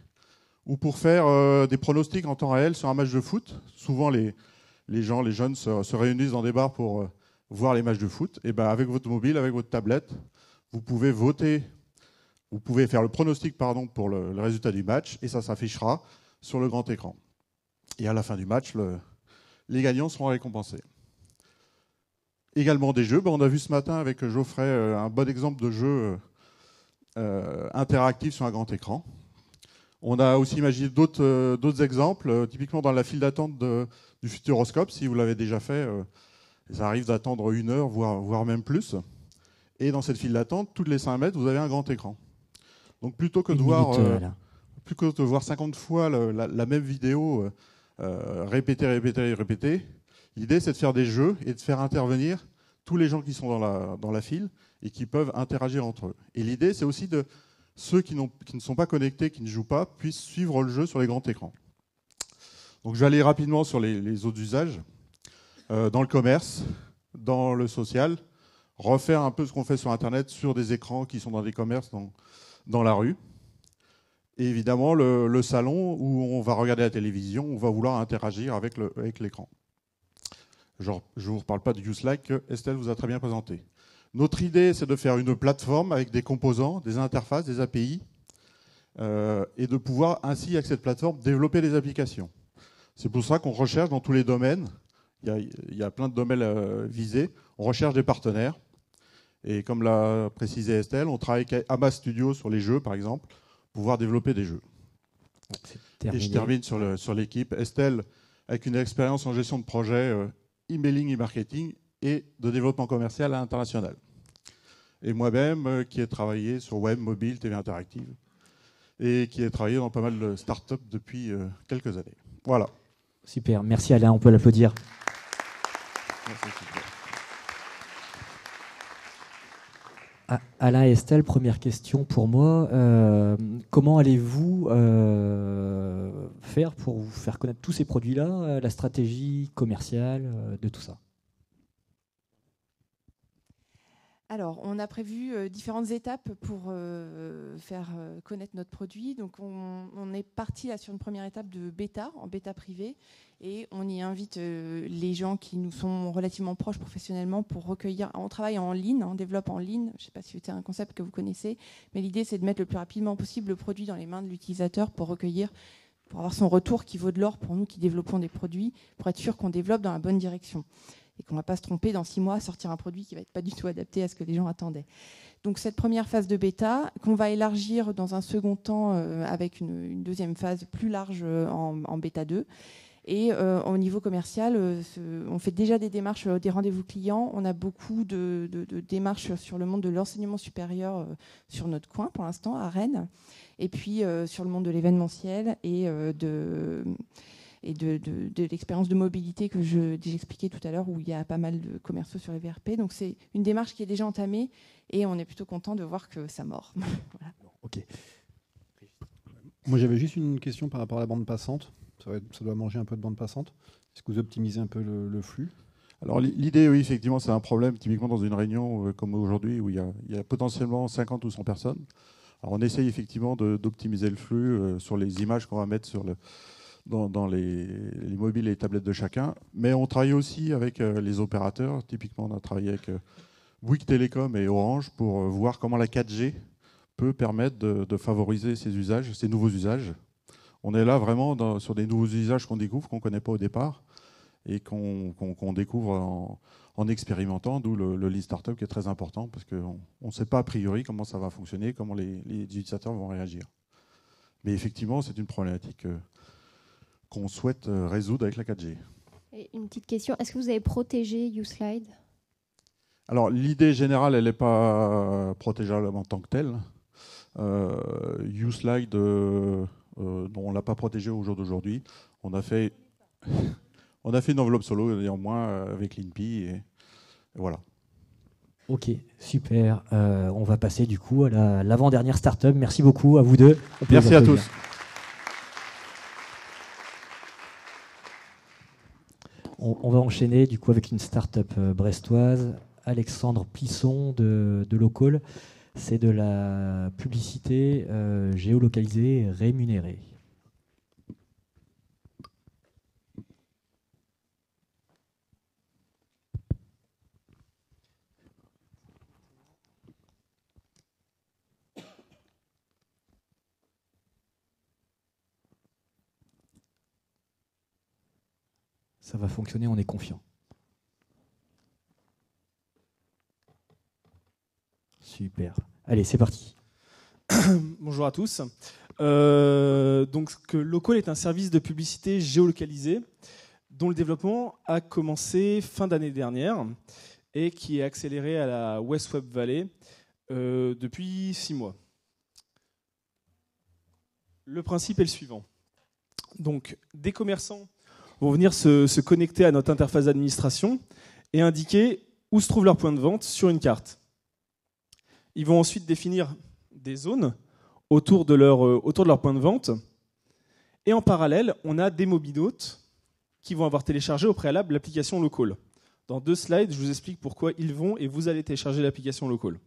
S9: ou pour faire des pronostics en temps réel sur un match de foot. Souvent les jeunes se réunissent dans des bars pour voir les matchs de foot. Et avec votre mobile, avec votre tablette, vous pouvez voter, vous pouvez faire le pronostic pour le résultat du match, et ça s'affichera sur le grand écran. Et à la fin du match, les gagnants seront récompensés. Également des jeux. On a vu ce matin avec Geoffrey un bon exemple de jeu interactif sur un grand écran. On a aussi imaginé d'autres exemples, typiquement dans la file d'attente du Futuroscope, si vous l'avez déjà fait, ça arrive d'attendre 1 heure, voire même plus. Et dans cette file d'attente, toutes les 5 mètres, vous avez un grand écran. Donc plutôt que de voir 50 fois la même vidéo répétée, l'idée, c'est de faire des jeux et de faire intervenir tous les gens qui sont dans la file et qui peuvent interagir entre eux. Et l'idée, c'est aussi de ceux qui ne sont pas connectés, qui ne jouent pas, puissent suivre le jeu sur les grands écrans. Donc, je vais aller rapidement sur les autres usages. Dans le commerce, dans le social, refaire un peu ce qu'on fait sur Internet sur des écrans qui sont dans des commerces dans la rue. Et évidemment, le salon où on va regarder la télévision, on va vouloir interagir avec l'écran. Je ne vous reparle pas de uSlide que Estelle vous a très bien présenté. Notre idée, c'est de faire une plateforme avec des composants, des interfaces, des API, et de pouvoir ainsi, avec cette plateforme, développer des applications. C'est pour ça qu'on recherche dans tous les domaines. Il y a plein de domaines visés. On recherche des partenaires. Et comme l'a précisé Estelle, on travaille avec Ama Studio sur les jeux, par exemple, pour pouvoir développer des jeux. Et je termine sur l'équipe. Estelle, avec une expérience en gestion de projet, emailing et marketing et de développement commercial à l'international. Et moi-même, qui ai travaillé sur web, mobile, TV interactive, et qui ai travaillé dans pas mal de startups depuis quelques années. Voilà.
S1: Super, merci Alain, on peut l'applaudir. Alain et Estelle, première question pour moi. Comment allez-vous faire pour vous faire connaître tous ces produits-là, la stratégie commerciale de tout ça?
S8: Alors, on a prévu différentes étapes pour faire connaître notre produit. Donc, on est parti là sur une première étape de bêta, en bêta privée, et on y invite les gens qui nous sont relativement proches professionnellement pour recueillir. On travaille en ligne, on développe en ligne. Je ne sais pas si c'est un concept que vous connaissez, mais l'idée, c'est de mettre le plus rapidement possible le produit dans les mains de l'utilisateur pour recueillir, pour avoir son retour qui vaut de l'or pour nous qui développons des produits, pour être sûr qu'on développe dans la bonne direction. et qu'on ne va pas se tromper dans 6 mois à sortir un produit qui ne va être pas du tout adapté à ce que les gens attendaient. Donc cette première phase de bêta, qu'on va élargir dans un second temps avec une deuxième phase plus large en bêta 2. Et au niveau commercial, on fait déjà des démarches, des rendez-vous clients. On a beaucoup de démarches sur le monde de l'enseignement supérieur sur notre coin pour l'instant, à Rennes. Et puis sur le monde de l'événementiel et de l'expérience de mobilité que j'expliquais tout à l'heure, où il y a pas mal de commerciaux sur les VRP. Donc c'est une démarche qui est déjà entamée et on est plutôt content de voir que ça mord. Voilà.
S1: Ok.
S10: Moi j'avais juste une question par rapport à la bande passante. Ça doit manger un peu de bande passante. Est-ce que vous optimisez un peu le flux ?
S9: Alors l'idée, oui, effectivement, c'est un problème typiquement dans une réunion comme aujourd'hui où il y a potentiellement 50 ou 100 personnes. Alors on essaye effectivement d'optimiser le flux sur les images qu'on va mettre dans les mobiles et les tablettes de chacun. Mais on travaille aussi avec les opérateurs. Typiquement, on a travaillé avec Bouygues Télécom et Orange pour voir comment la 4G peut permettre de favoriser ces usages, ces nouveaux usages. On est là vraiment sur des nouveaux usages qu'on découvre, qu'on ne connaît pas au départ et qu'on découvre en expérimentant, d'où le lead startup qui est très important parce qu'on ne sait pas a priori comment ça va fonctionner, comment les utilisateurs vont réagir. Mais effectivement, c'est une problématique qu'on souhaite résoudre avec la 4G.
S4: Et une petite question, est-ce que vous avez protégé YouSlide ?
S9: Alors l'idée générale, elle n'est pas protégeable en tant que telle. YouSlide... on ne l'a pas protégé au jour d'aujourd'hui. On a fait une enveloppe solo néanmoins avec l'INPI et voilà.
S1: Ok, super. On va passer du coup à l'avant-dernière startup. Merci beaucoup à vous deux.
S9: Merci à tous.
S1: On va enchaîner du coup avec une startup brestoise, Alexandre Plisson de Local. C'est de la publicité géolocalisée rémunérée. Ça va fonctionner, on est confiant. Super. Allez, c'est parti.
S11: Bonjour à tous. Donc, Local est un service de publicité géolocalisé dont le développement a commencé fin d'année dernière et qui est accéléré à la West Web Valley depuis 6 mois. Le principe est le suivant. Donc, des commerçants vont venir se connecter à notre interface d'administration et indiquer où se trouve leur point de vente sur une carte. Ils vont ensuite définir des zones autour de leur point de vente. Et en parallèle, on a des mobinautes qui vont avoir téléchargé au préalable l'application Local. Dans 2 slides, je vous explique pourquoi ils vont et vous allez télécharger l'application Local.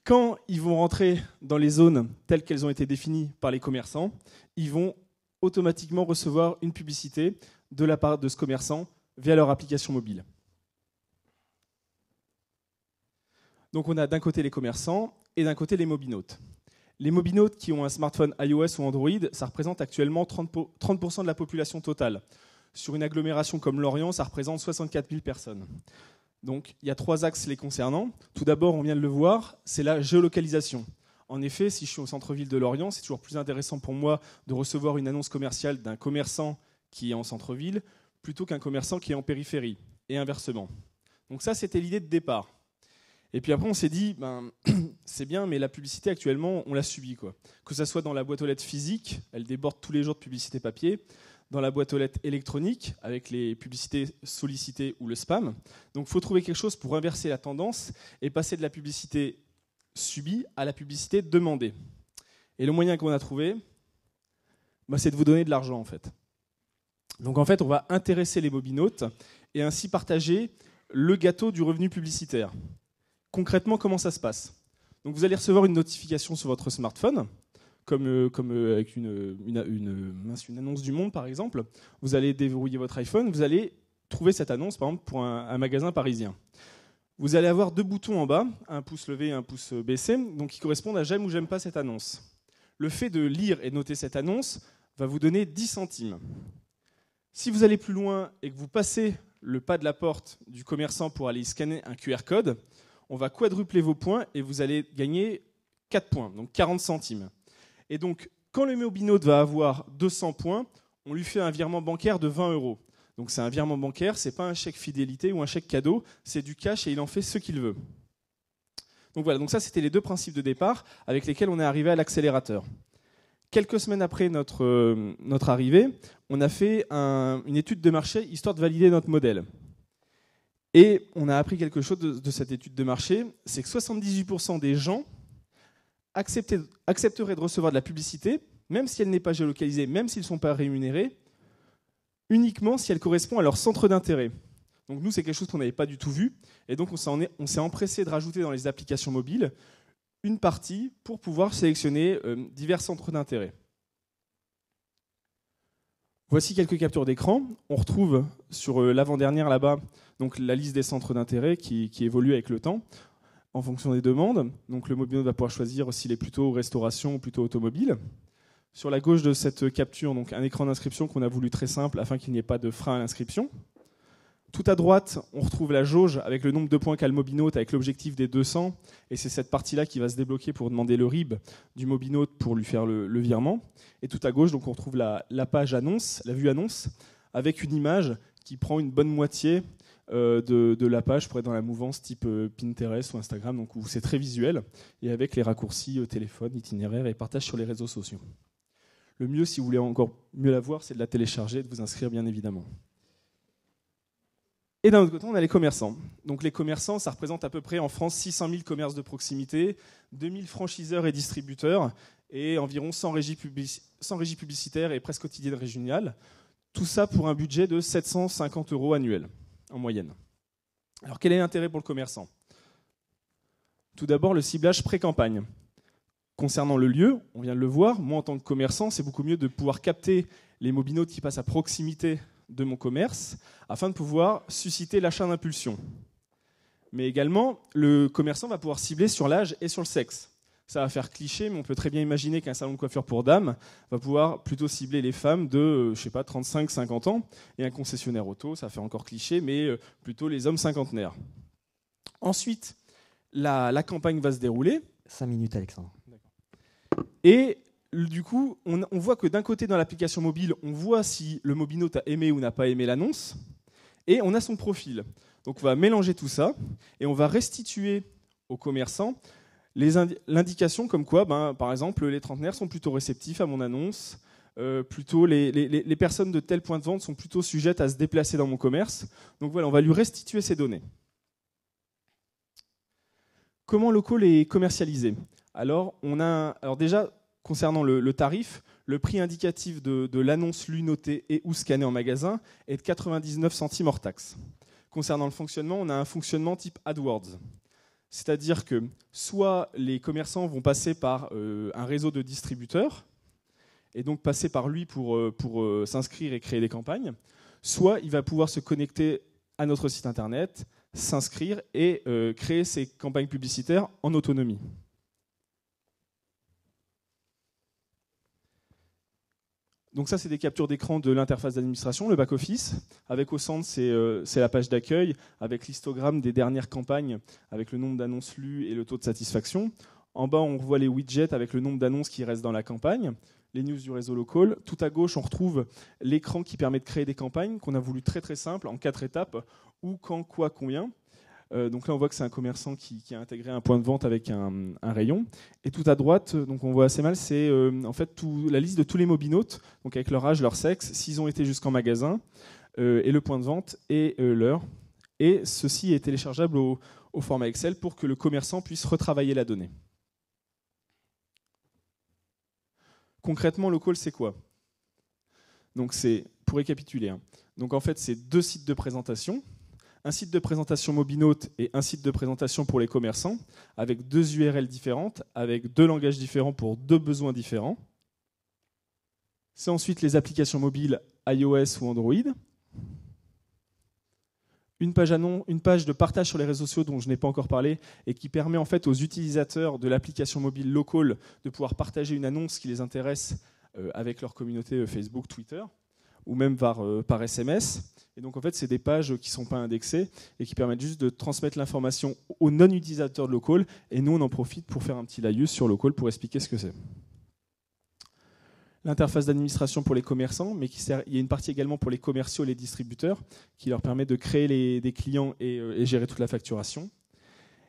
S11: Quand ils vont rentrer dans les zones telles qu'elles ont été définies par les commerçants, ils vont automatiquement recevoir une publicité de la part de ce commerçant via leur application mobile. Donc on a d'un côté les commerçants et d'un côté les mobinautes. Les mobinautes qui ont un smartphone iOS ou Android, ça représente actuellement 30% de la population totale. Sur une agglomération comme Lorient, ça représente 64 000 personnes. Donc il y a 3 axes les concernant. Tout d'abord, on vient de le voir, c'est la géolocalisation. En effet, si je suis au centre-ville de Lorient, c'est toujours plus intéressant pour moi de recevoir une annonce commerciale d'un commerçant qui est en centre-ville plutôt qu'un commerçant qui est en périphérie, et inversement. Donc ça, c'était l'idée de départ. Et puis après, on s'est dit, c'est bien, mais la publicité actuellement, on la subit, quoi. Que ça soit dans la boîte aux lettres physique, elle déborde tous les jours de publicité papier, dans la boîte aux lettres électronique, avec les publicités sollicitées ou le spam. Donc il faut trouver quelque chose pour inverser la tendance et passer de la publicité subie à la publicité demandée. Et le moyen qu'on a trouvé, c'est de vous donner de l'argent, en fait. Donc en fait, on va intéresser les mobinautes et ainsi partager le gâteau du revenu publicitaire. Concrètement, comment ça se passe ? Donc vous allez recevoir une notification sur votre smartphone, comme avec une annonce du Monde, par exemple. Vous allez déverrouiller votre iPhone, vous allez trouver cette annonce, par exemple, pour un magasin parisien. Vous allez avoir 2 boutons en bas, un pouce levé et un pouce baissé, donc qui correspondent à « j'aime » ou « j'aime pas » cette annonce. Le fait de lire et noter cette annonce va vous donner 10 centimes. Si vous allez plus loin et que vous passez le pas de la porte du commerçant pour aller scanner un QR code, on va quadrupler vos points et vous allez gagner 4 points, donc 40 centimes. Et donc, quand le mobinote va avoir 200 points, on lui fait un virement bancaire de 20 €. Donc c'est un virement bancaire, c'est pas un chèque fidélité ou un chèque cadeau, c'est du cash et il en fait ce qu'il veut. Donc voilà, donc ça c'était les deux principes de départ avec lesquels on est arrivé à l'accélérateur. Quelques semaines après notre arrivée, on a fait une étude de marché histoire de valider notre modèle. Et on a appris quelque chose de cette étude de marché, c'est que 78% des gens accepteraient de recevoir de la publicité, même si elle n'est pas géolocalisée, même s'ils ne sont pas rémunérés, uniquement si elle correspond à leur centre d'intérêt. Donc nous, c'est quelque chose qu'on n'avait pas du tout vu, et donc on s'est empressé de rajouter dans les applications mobiles une partie pour pouvoir sélectionner divers centres d'intérêt. Voici quelques captures d'écran. On retrouve sur l'avant-dernière là-bas donc la liste des centres d'intérêt qui évolue avec le temps en fonction des demandes. Donc le mobinote va pouvoir choisir s'il est plutôt restauration ou plutôt automobile. Sur la gauche de cette capture, donc un écran d'inscription qu'on a voulu très simple afin qu'il n'y ait pas de frein à l'inscription. Tout à droite, on retrouve la jauge avec le nombre de points qu'a le mobinote avec l'objectif des 200. Et c'est cette partie-là qui va se débloquer pour demander le RIB du mobinote pour lui faire le virement. Et tout à gauche, donc, on retrouve la page annonce, la vue annonce, avec une image qui prend une bonne moitié de la page pour être dans la mouvance type Pinterest ou Instagram, donc où c'est très visuel, et avec les raccourcis téléphone, itinéraire et partage sur les réseaux sociaux. Le mieux, si vous voulez encore mieux la voir, c'est de la télécharger et de vous inscrire, bien évidemment. Et d'un autre côté, on a les commerçants. Donc les commerçants, ça représente à peu près en France 600 000 commerces de proximité, 2000 franchiseurs et distributeurs, et environ 100 régies publicitaires et presse quotidienne régionale. Tout ça pour un budget de 750 € annuel, en moyenne. Alors quel est l'intérêt pour le commerçant ? Tout d'abord, le ciblage pré-campagne. Concernant le lieu, on vient de le voir, moi en tant que commerçant, c'est beaucoup mieux de pouvoir capter les mobinotes qui passent à proximité de mon commerce afin de pouvoir susciter l'achat d'impulsion. Mais également, le commerçant va pouvoir cibler sur l'âge et sur le sexe. Ça va faire cliché, mais on peut très bien imaginer qu'un salon de coiffure pour dames va pouvoir plutôt cibler les femmes de, 35-50 ans, et un concessionnaire auto, ça fait encore cliché, mais plutôt les hommes cinquantenaires. Ensuite, la campagne va se dérouler.
S1: 5 minutes, Alexandre.
S11: Et du coup, on voit que d'un côté, dans l'application mobile, on voit si le mobinote a aimé ou n'a pas aimé l'annonce, et on a son profil. Donc on va mélanger tout ça, et on va restituer aux commerçants l'indication comme quoi, par exemple, les trentenaires sont plutôt réceptifs à mon annonce, plutôt les personnes de tel point de vente sont plutôt sujettes à se déplacer dans mon commerce. Donc voilà, on va lui restituer ces données. Comment le call est commercialisé ? Alors déjà, concernant le tarif, le prix indicatif de l'annonce lue, notée et ou scannée en magasin est de 99 centimes hors taxe. Concernant le fonctionnement, on a un fonctionnement type AdWords. C'est-à-dire que soit les commerçants vont passer par un réseau de distributeurs, et donc passer par lui pour s'inscrire et créer des campagnes, soit il va pouvoir se connecter à notre site internet, s'inscrire et créer ses campagnes publicitaires en autonomie. Donc ça, c'est des captures d'écran de l'interface d'administration, le back-office. Avec au centre, c'est la page d'accueil, avec l'histogramme des dernières campagnes, avec le nombre d'annonces lues et le taux de satisfaction. En bas, on voit les widgets avec le nombre d'annonces qui restent dans la campagne, les news du réseau local. Tout à gauche, on retrouve l'écran qui permet de créer des campagnes, qu'on a voulu très très simple, en 4 étapes, où, quand, quoi, combien. Donc là, on voit que c'est un commerçant qui a intégré un point de vente avec un rayon. Et tout à droite, donc on voit assez mal, c'est en fait la liste de tous les mobinotes, donc avec leur âge, leur sexe, s'ils ont été jusqu'en magasin, et le point de vente et l'heure. Et ceci est téléchargeable au format Excel pour que le commerçant puisse retravailler la donnée. Concrètement, le call, c'est quoi ? Donc c'est, pour récapituler, donc en fait, c'est 2 sites de présentation. Un site de présentation mobinote et un site de présentation pour les commerçants, avec 2 URL différentes, avec 2 langages différents pour 2 besoins différents. C'est ensuite les applications mobiles iOS ou Android. Une page de partage sur les réseaux sociaux dont je n'ai pas encore parlé et qui permet en fait aux utilisateurs de l'application mobile local de pouvoir partager une annonce qui les intéresse avec leur communauté Facebook, Twitter. ou même par SMS. Et donc en fait, c'est des pages qui ne sont pas indexées et qui permettent juste de transmettre l'information aux non-utilisateurs de Local. Et nous, on en profite pour faire un petit laïus sur Local pour expliquer ce que c'est. L'interface d'administration pour les commerçants, mais il y a une partie également pour les commerciaux et les distributeurs qui leur permet de créer des clients et gérer toute la facturation.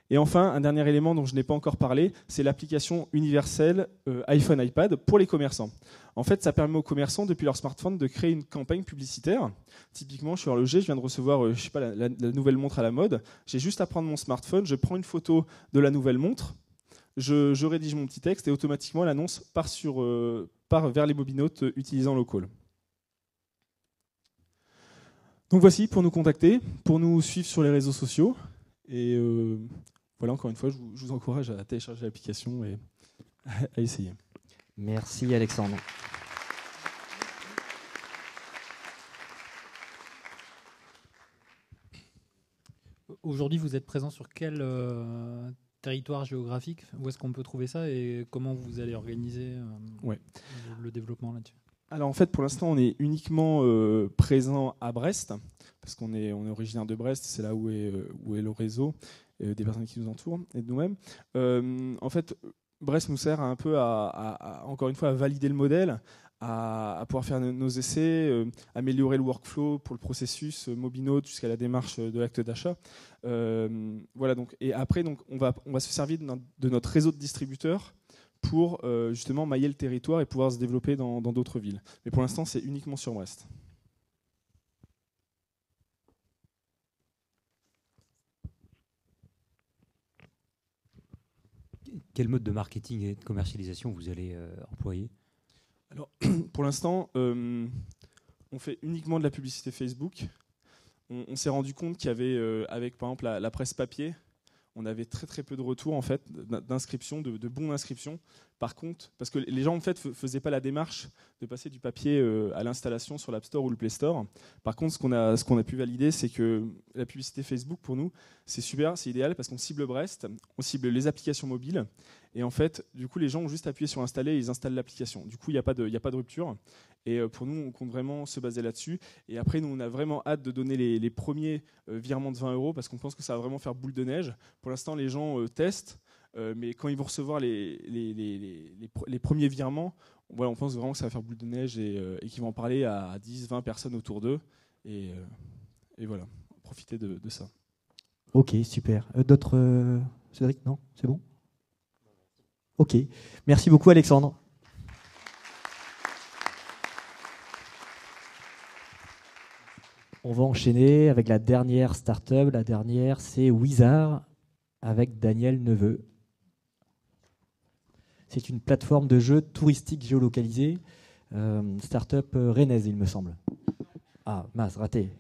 S11: Et enfin, un dernier élément dont je n'ai pas encore parlé, c'est l'application universelle iPhone-iPad pour les commerçants. En fait, ça permet aux commerçants, depuis leur smartphone, de créer une campagne publicitaire. Typiquement, je suis horloger, je viens de recevoir je sais pas, la nouvelle montre à la mode. J'ai juste à prendre mon smartphone, je prends une photo de la nouvelle montre, je rédige mon petit texte et automatiquement l'annonce part vers les mobinotes utilisant Local. Donc voici pour nous contacter, pour nous suivre sur les réseaux sociaux. Et voilà, encore une fois, je vous encourage à télécharger l'application et à essayer.
S1: Merci Alexandre.
S2: Aujourd'hui, vous êtes présent sur quel territoire géographique? Où est-ce qu'on peut trouver ça et comment vous allez organiser le développement là-dessus?
S11: Alors en fait, pour l'instant, on est uniquement présent à Brest, parce qu'on est originaire de Brest, c'est là où est le réseau des personnes qui nous entourent et de nous-mêmes. En fait, Brest nous sert un peu encore une fois, à valider le modèle, à pouvoir faire nos essais, améliorer le workflow pour le processus Mobinote jusqu'à la démarche de l'acte d'achat. Voilà, donc, et après, donc, on va se servir de notre réseau de distributeurs pour justement mailler le territoire et pouvoir se développer dans d'autres villes. Mais pour l'instant, c'est uniquement sur Brest.
S6: Quel mode de marketing et de commercialisation vous allez employer?
S11: Alors, pour l'instant, on fait uniquement de la publicité Facebook. On s'est rendu compte qu'il y avait, avec par exemple la presse papier, on avait très très peu de retours en fait d'inscriptions, de bons inscriptions. Par contre, parce que les gens en fait faisaient pas la démarche de passer du papier à l'installation sur l'App Store ou le Play Store. Par contre, ce qu'on a pu valider, c'est que la publicité Facebook pour nous, c'est super, c'est idéal parce qu'on cible Brest, on cible les applications mobiles. Et en fait, du coup, les gens ont juste appuyé sur installer et ils installent l'application. Du coup, il n'y a pas de rupture. Et pour nous, on compte vraiment se baser là-dessus. Et après, nous, on a vraiment hâte de donner les premiers virements de 20 € parce qu'on pense que ça va vraiment faire boule de neige. Pour l'instant, les gens testent, mais quand ils vont recevoir les premiers virements, voilà, on pense vraiment que ça va faire boule de neige et qu'ils vont en parler à 10, 20 personnes autour d'eux. Et voilà, profitez de ça.
S1: Ok, super. D'autres Cédric, non? C'est bon? Ok. Merci beaucoup, Alexandre. On va enchaîner avec la dernière start-up. La dernière, c'est Wizard avec Daniel Neveu. C'est une plateforme de jeux touristique géolocalisée. Start-up rennaise, il me semble. Ah, mince, raté.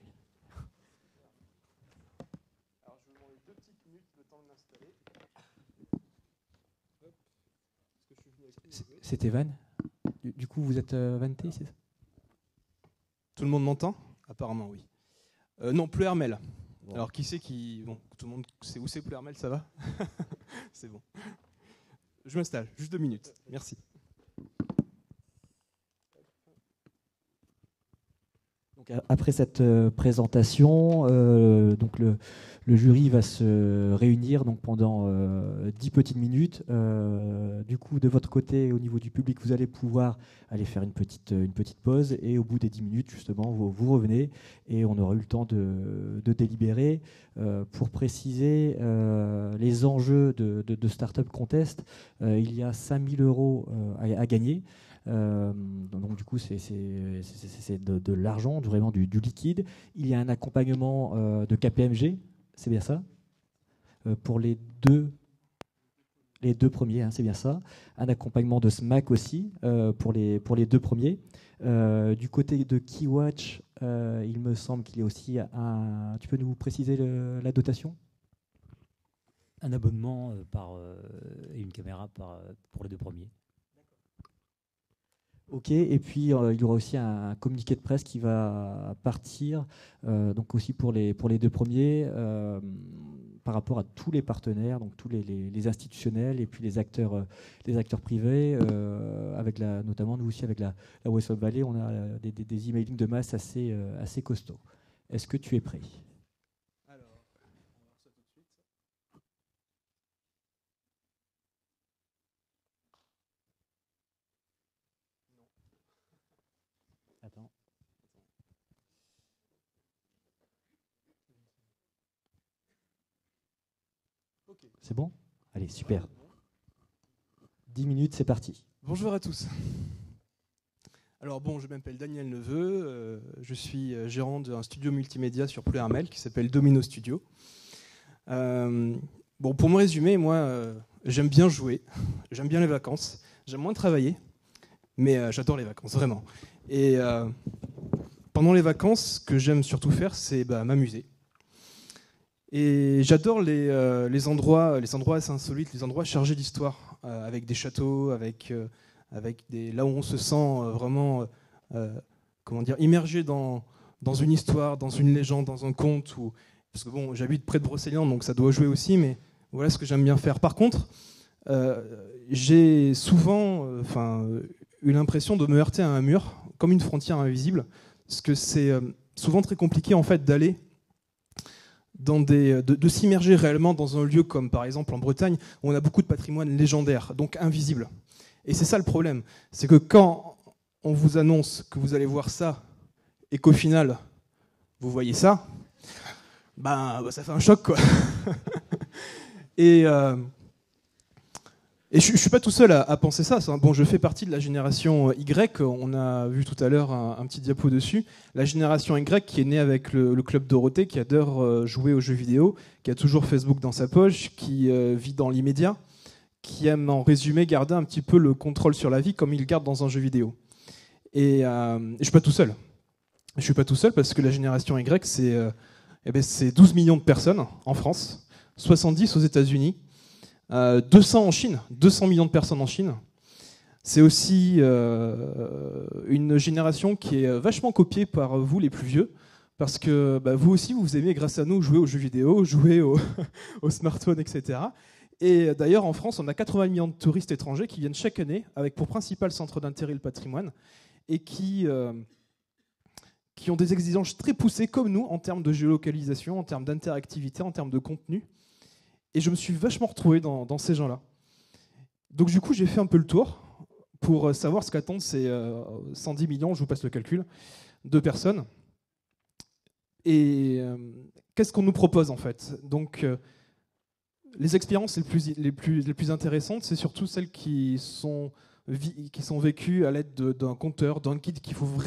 S11: Alors, je vais vous demander 2 petites minutes le temps de l'installer.
S1: C'était Van. Du coup, vous êtes vanté, c'est ça?
S12: Tout le monde m'entend? Apparemment, oui. Non, Pleuhermel. Bon. Alors, qui c'est qui... Bon, tout le monde sait où c'est Pleuhermel, ça va? C'est bon. Je m'installe, juste 2 minutes. Merci.
S1: Donc, après cette présentation, donc le jury va se réunir donc pendant 10 petites minutes. Du coup, de votre côté, au niveau du public, vous allez pouvoir aller faire une petite pause. Et au bout des 10 minutes, justement, vous revenez et on aura eu le temps de délibérer. Pour préciser les enjeux de Startup Contest, il y a 5 000 € à gagner. Donc du coup c'est de l'argent, vraiment du liquide. Il y a un accompagnement de KPMG, c'est bien ça, pour les deux premiers, hein, c'est bien ça. Un accompagnement de SMAC aussi pour les 2 premiers. Du côté de Keywatch, il me semble qu'il y a aussi un... Tu peux nous préciser la dotation?
S6: Un abonnement et une caméra pour les 2 premiers.
S1: Ok, et puis il y aura aussi un communiqué de presse qui va partir, donc aussi pour les 2 premiers, par rapport à tous les partenaires, donc tous les institutionnels et puis les acteurs privés, avec notamment nous aussi avec la Western Valley, on a des emailing de masse assez costauds. Est-ce que tu es prêt? Attends. C'est bon? Allez, super. 10 minutes, c'est parti.
S12: Bonjour à tous. Alors bon, je m'appelle Daniel Neveu, je suis gérant d'un studio multimédia sur Pleuhermel qui s'appelle Domino Studio. Bon, pour me résumer, moi, j'aime bien jouer, j'aime bien les vacances, j'aime moins travailler, mais j'adore les vacances, vraiment. Et pendant les vacances, ce que j'aime surtout faire, c'est m'amuser. Et j'adore les endroits assez insolites, les endroits chargés d'histoire, avec des châteaux, avec là où on se sent vraiment immergé dans une histoire, dans une légende, dans un conte. Parce que bon, j'habite près de Brocéliande, donc ça doit jouer aussi, mais voilà ce que j'aime bien faire. Par contre, j'ai souvent eu l'impression de me heurter à un mur, comme une frontière invisible, parce que c'est souvent très compliqué en fait d'aller de s'immerger réellement dans un lieu comme par exemple en Bretagne, où on a beaucoup de patrimoine légendaire, donc invisible. Et c'est ça le problème, c'est que quand on vous annonce que vous allez voir ça, et qu'au final, vous voyez ça, ça fait un choc, quoi. Et je ne suis pas tout seul à penser ça. Bon, je fais partie de la génération Y, on a vu tout à l'heure un petit diapo dessus. La génération Y qui est née avec le Club Dorothée, qui adore jouer aux jeux vidéo, qui a toujours Facebook dans sa poche, qui vit dans l'immédiat, qui aime en résumé garder un petit peu le contrôle sur la vie comme il le garde dans un jeu vidéo. Et je ne suis pas tout seul. Je ne suis pas tout seul parce que la génération Y, c'est 12 millions de personnes en France, 70 aux États-Unis, 200 en Chine, 200 millions de personnes en Chine. C'est aussi une génération qui est vachement copiée par vous, les plus vieux, parce que vous aussi, vous aimez, grâce à nous, jouer aux jeux vidéo, jouer aux smartphones, etc. Et d'ailleurs, en France, on a 80 millions de touristes étrangers qui viennent chaque année, avec pour principal centre d'intérêt le patrimoine, et qui ont des exigences très poussées, comme nous, en termes de géolocalisation, en termes d'interactivité, en termes de contenu. Et je me suis vachement retrouvé dans ces gens-là. Donc du coup, j'ai fait un peu le tour pour savoir ce qu'attendent ces 110 millions, je vous passe le calcul, de personnes. Et qu'est-ce qu'on nous propose en fait? Donc les expériences les plus intéressantes, c'est surtout celles qui sont vécues à l'aide d'un conteur, d'un guide qui vous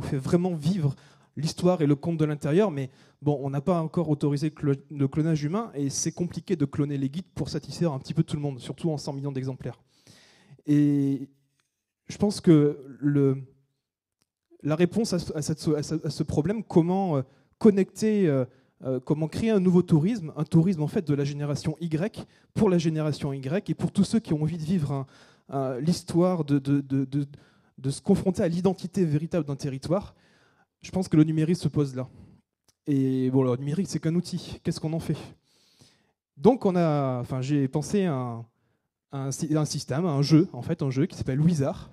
S12: fait vraiment vivre l'histoire et le conte de l'intérieur, mais bon, on n'a pas encore autorisé le clonage humain et c'est compliqué de cloner les guides pour satisfaire un petit peu tout le monde, surtout en 100 millions d'exemplaires. Et je pense que la réponse à ce problème, comment connecter, comment créer un nouveau tourisme, un tourisme en fait de la génération Y pour la génération Y et pour tous ceux qui ont envie de vivre l'histoire, de se confronter à l'identité véritable d'un territoire. Je pense que le numérique se pose là. Et bon, le numérique, c'est qu'un outil. Qu'est-ce qu'on en fait? Donc, j'ai pensé à un système, un jeu qui s'appelle Wizard,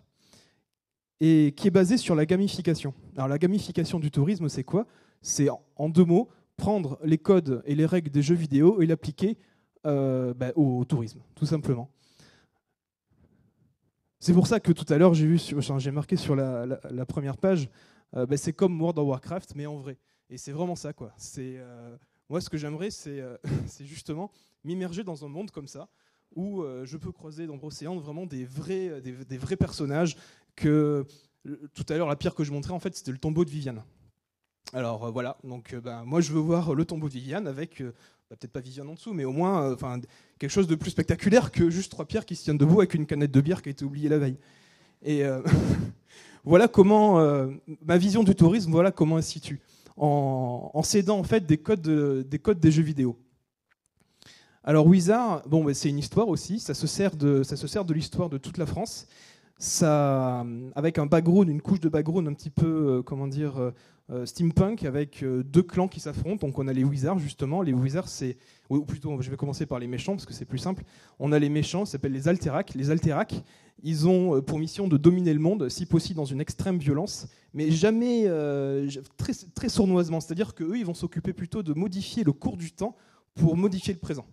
S12: et qui est basé sur la gamification. Alors, la gamification du tourisme, c'est quoi? C'est, en deux mots, prendre les codes et les règles des jeux vidéo et l'appliquer au tourisme, tout simplement. C'est pour ça que tout à l'heure, j'ai marqué sur la première page, c'est comme World of Warcraft, mais en vrai. Et c'est vraiment ça, quoi. Moi, ce que j'aimerais, c'est justement m'immerger dans un monde comme ça, où je peux croiser dans Brocéliande vraiment des vrais personnages. Que tout à l'heure, la pierre que je montrais, en fait, c'était le tombeau de Viviane. Alors voilà, donc moi, je veux voir le tombeau de Viviane avec, peut-être pas Viviane en dessous, mais au moins quelque chose de plus spectaculaire que juste 3 pierres qui se tiennent debout avec une canette de bière qui a été oubliée la veille. Et voilà comment ma vision du tourisme, voilà comment elle se situe, en s'aidant en fait des codes des jeux vidéo. Alors Wizard, c'est une histoire aussi, ça se sert de l'histoire de toute la France. ça, avec un background, une couche de background un petit peu, steampunk, avec deux clans qui s'affrontent. Donc on a les wizards, justement. Les wizards, ou plutôt, je vais commencer par les méchants, parce que c'est plus simple. On a les méchants, ça s'appelle les Alterac. Les Alterac, ils ont pour mission de dominer le monde, si possible dans une extrême violence, mais jamais très, très sournoisement. C'est-à-dire qu'eux, ils vont s'occuper plutôt de modifier le cours du temps pour modifier le présent.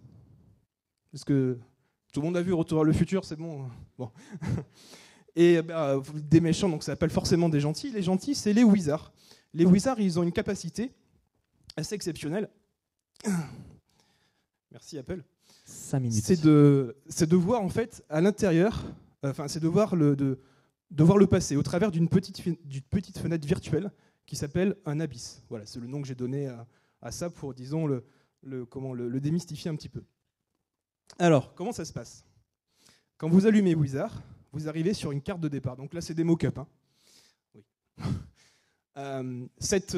S12: Parce que tout le monde a vu Retour vers le futur, c'est bon. Et des méchants, donc ça s'appelle forcément des gentils. Les gentils, c'est les wizards. Les wizards, ils ont une capacité assez exceptionnelle. Merci Apple.
S1: 5 minutes.
S12: C'est de voir en fait à l'intérieur, c'est de voir le passé au travers d'une petite fenêtre virtuelle qui s'appelle un abysse. Voilà, c'est le nom que j'ai donné à ça pour, disons, le démystifier un petit peu. Alors, comment ça se passe? Quand vous allumez Wizard, vous arrivez sur une carte de départ. Donc là, c'est des mock-ups. Hein. Oui. Cette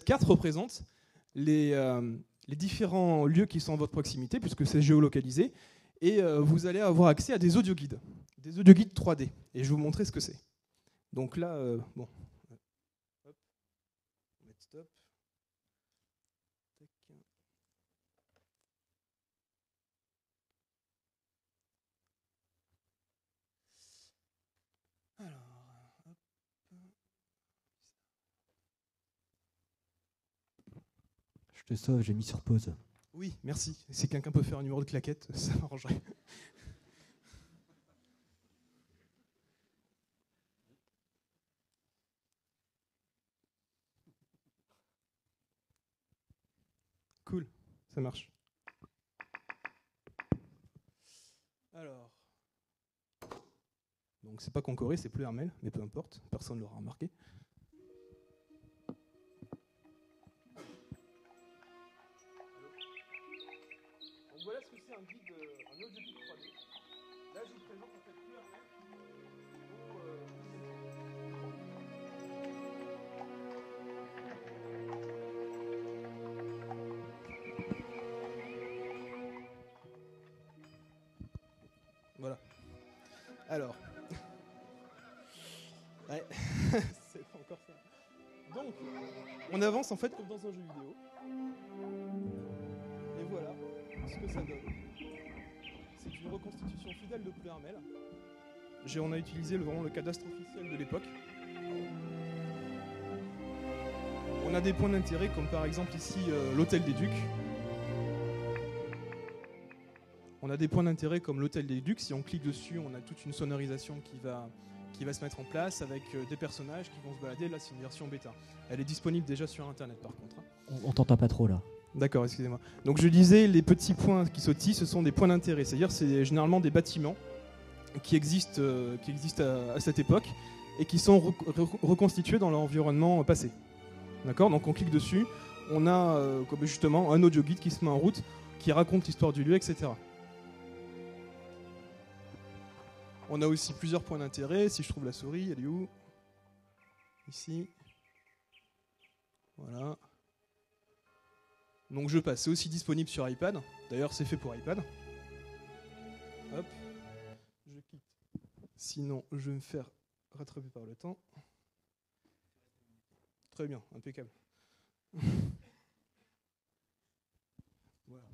S12: carte représente les différents lieux qui sont à votre proximité, puisque c'est géolocalisé, et vous allez avoir accès à des audioguides 3D. Et je vais vous montrer ce que c'est. Donc là, bon. Hop. Stop.
S1: Je te sauve, j'ai mis sur pause.
S12: Oui, merci. Si quelqu'un peut faire un numéro de claquette, ça m'arrangerait. Cool, ça marche. Alors, donc c'est pas Concoré, c'est plus Hermel, mais peu importe, personne ne l'aura remarqué. Voilà ce que c'est un audioguide 3D. Là, je vous présente en fait plus Hermel Voilà. Alors. Ouais, c'est pas encore ça. Donc, on avance en fait comme dans un jeu vidéo. Et voilà ce que ça donne. C'est une reconstitution fidèle de Plouermel. On a utilisé vraiment le cadastre officiel de l'époque. On a des points d'intérêt comme par exemple ici l'hôtel des Ducs. On a des points d'intérêt comme l'hôtel des Ducs. Si on clique dessus, on a toute une sonorisation qui va se mettre en place avec des personnages qui vont se balader. Là, c'est une version bêta. Elle est disponible déjà sur Internet par contre.
S1: On t'entend pas trop là.
S12: D'accord, excusez-moi. Donc je disais, les petits points qui sautillent, ce sont des points d'intérêt. C'est-à-dire c'est généralement des bâtiments qui existent à cette époque et qui sont reconstitués dans l'environnement passé. D'accord ? Donc on clique dessus, on a justement un audio guide qui se met en route, qui raconte l'histoire du lieu, etc. On a aussi plusieurs points d'intérêt. Si je trouve la souris, elle est où ? Ici. Voilà. Donc je passe. C'est aussi disponible sur iPad. D'ailleurs, c'est fait pour iPad. Hop. Je quitte. Sinon, je vais me faire rattraper par le temps. Très bien, impeccable. Voilà.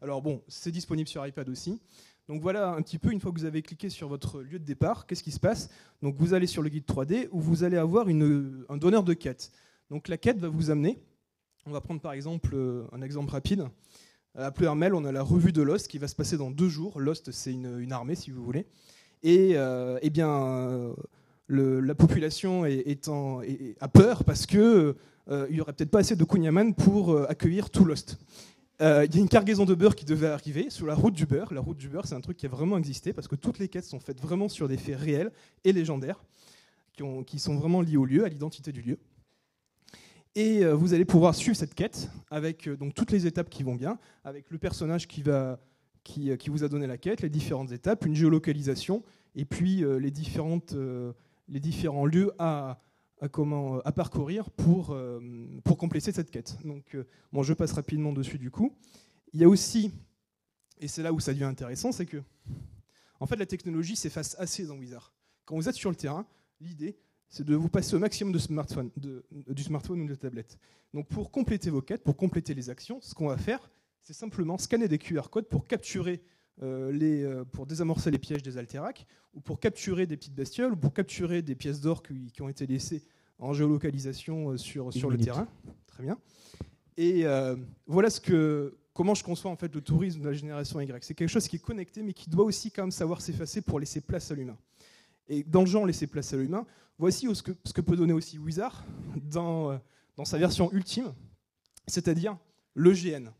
S12: Alors bon, c'est disponible sur iPad aussi. Donc voilà un petit peu, une fois que vous avez cliqué sur votre lieu de départ, qu'est-ce qui se passe ? Donc vous allez sur le guide 3D où vous allez avoir un donneur de quête. Donc la quête va vous amener, on va prendre par exemple un exemple rapide. À Plouermel, on a la revue de Lost qui va se passer dans 2 jours. Lost, c'est une armée si vous voulez. Et la population a peur parce qu'il n'y aurait peut-être pas assez de Kunyaman pour accueillir tout Lost. Il y a une cargaison de beurre qui devait arriver sur la route du beurre. La route du beurre, c'est un truc qui a vraiment existé parce que toutes les quêtes sont faites vraiment sur des faits réels et légendaires qui sont vraiment liés au lieu, à l'identité du lieu. Et vous allez pouvoir suivre cette quête avec donc toutes les étapes qui vont bien, avec le personnage qui vous a donné la quête, les différentes étapes, une géolocalisation et puis les différents lieux à parcourir pour compléter cette quête. Donc, je passe rapidement dessus du coup. Il y a aussi, et c'est là où ça devient intéressant, c'est que, En fait, la technologie s'efface assez dans Wizard. Quand vous êtes sur le terrain, l'idée, c'est de vous passer au maximum du smartphone ou de la tablette. Donc pour compléter vos quêtes, pour compléter les actions, ce qu'on va faire, c'est simplement scanner des QR codes pour capturer pour désamorcer les pièges des Alterac, ou pour capturer des petites bestioles, ou pour capturer des pièces d'or qui ont été laissées en géolocalisation sur le terrain. Très bien. Et voilà comment je conçois en fait le tourisme de la génération Y. C'est quelque chose qui est connecté, mais qui doit aussi quand même savoir s'effacer pour laisser place à l'humain. Et dans le genre laisser place à l'humain, voici ce que peut donner aussi Wizard dans sa version ultime, c'est-à-dire le GN.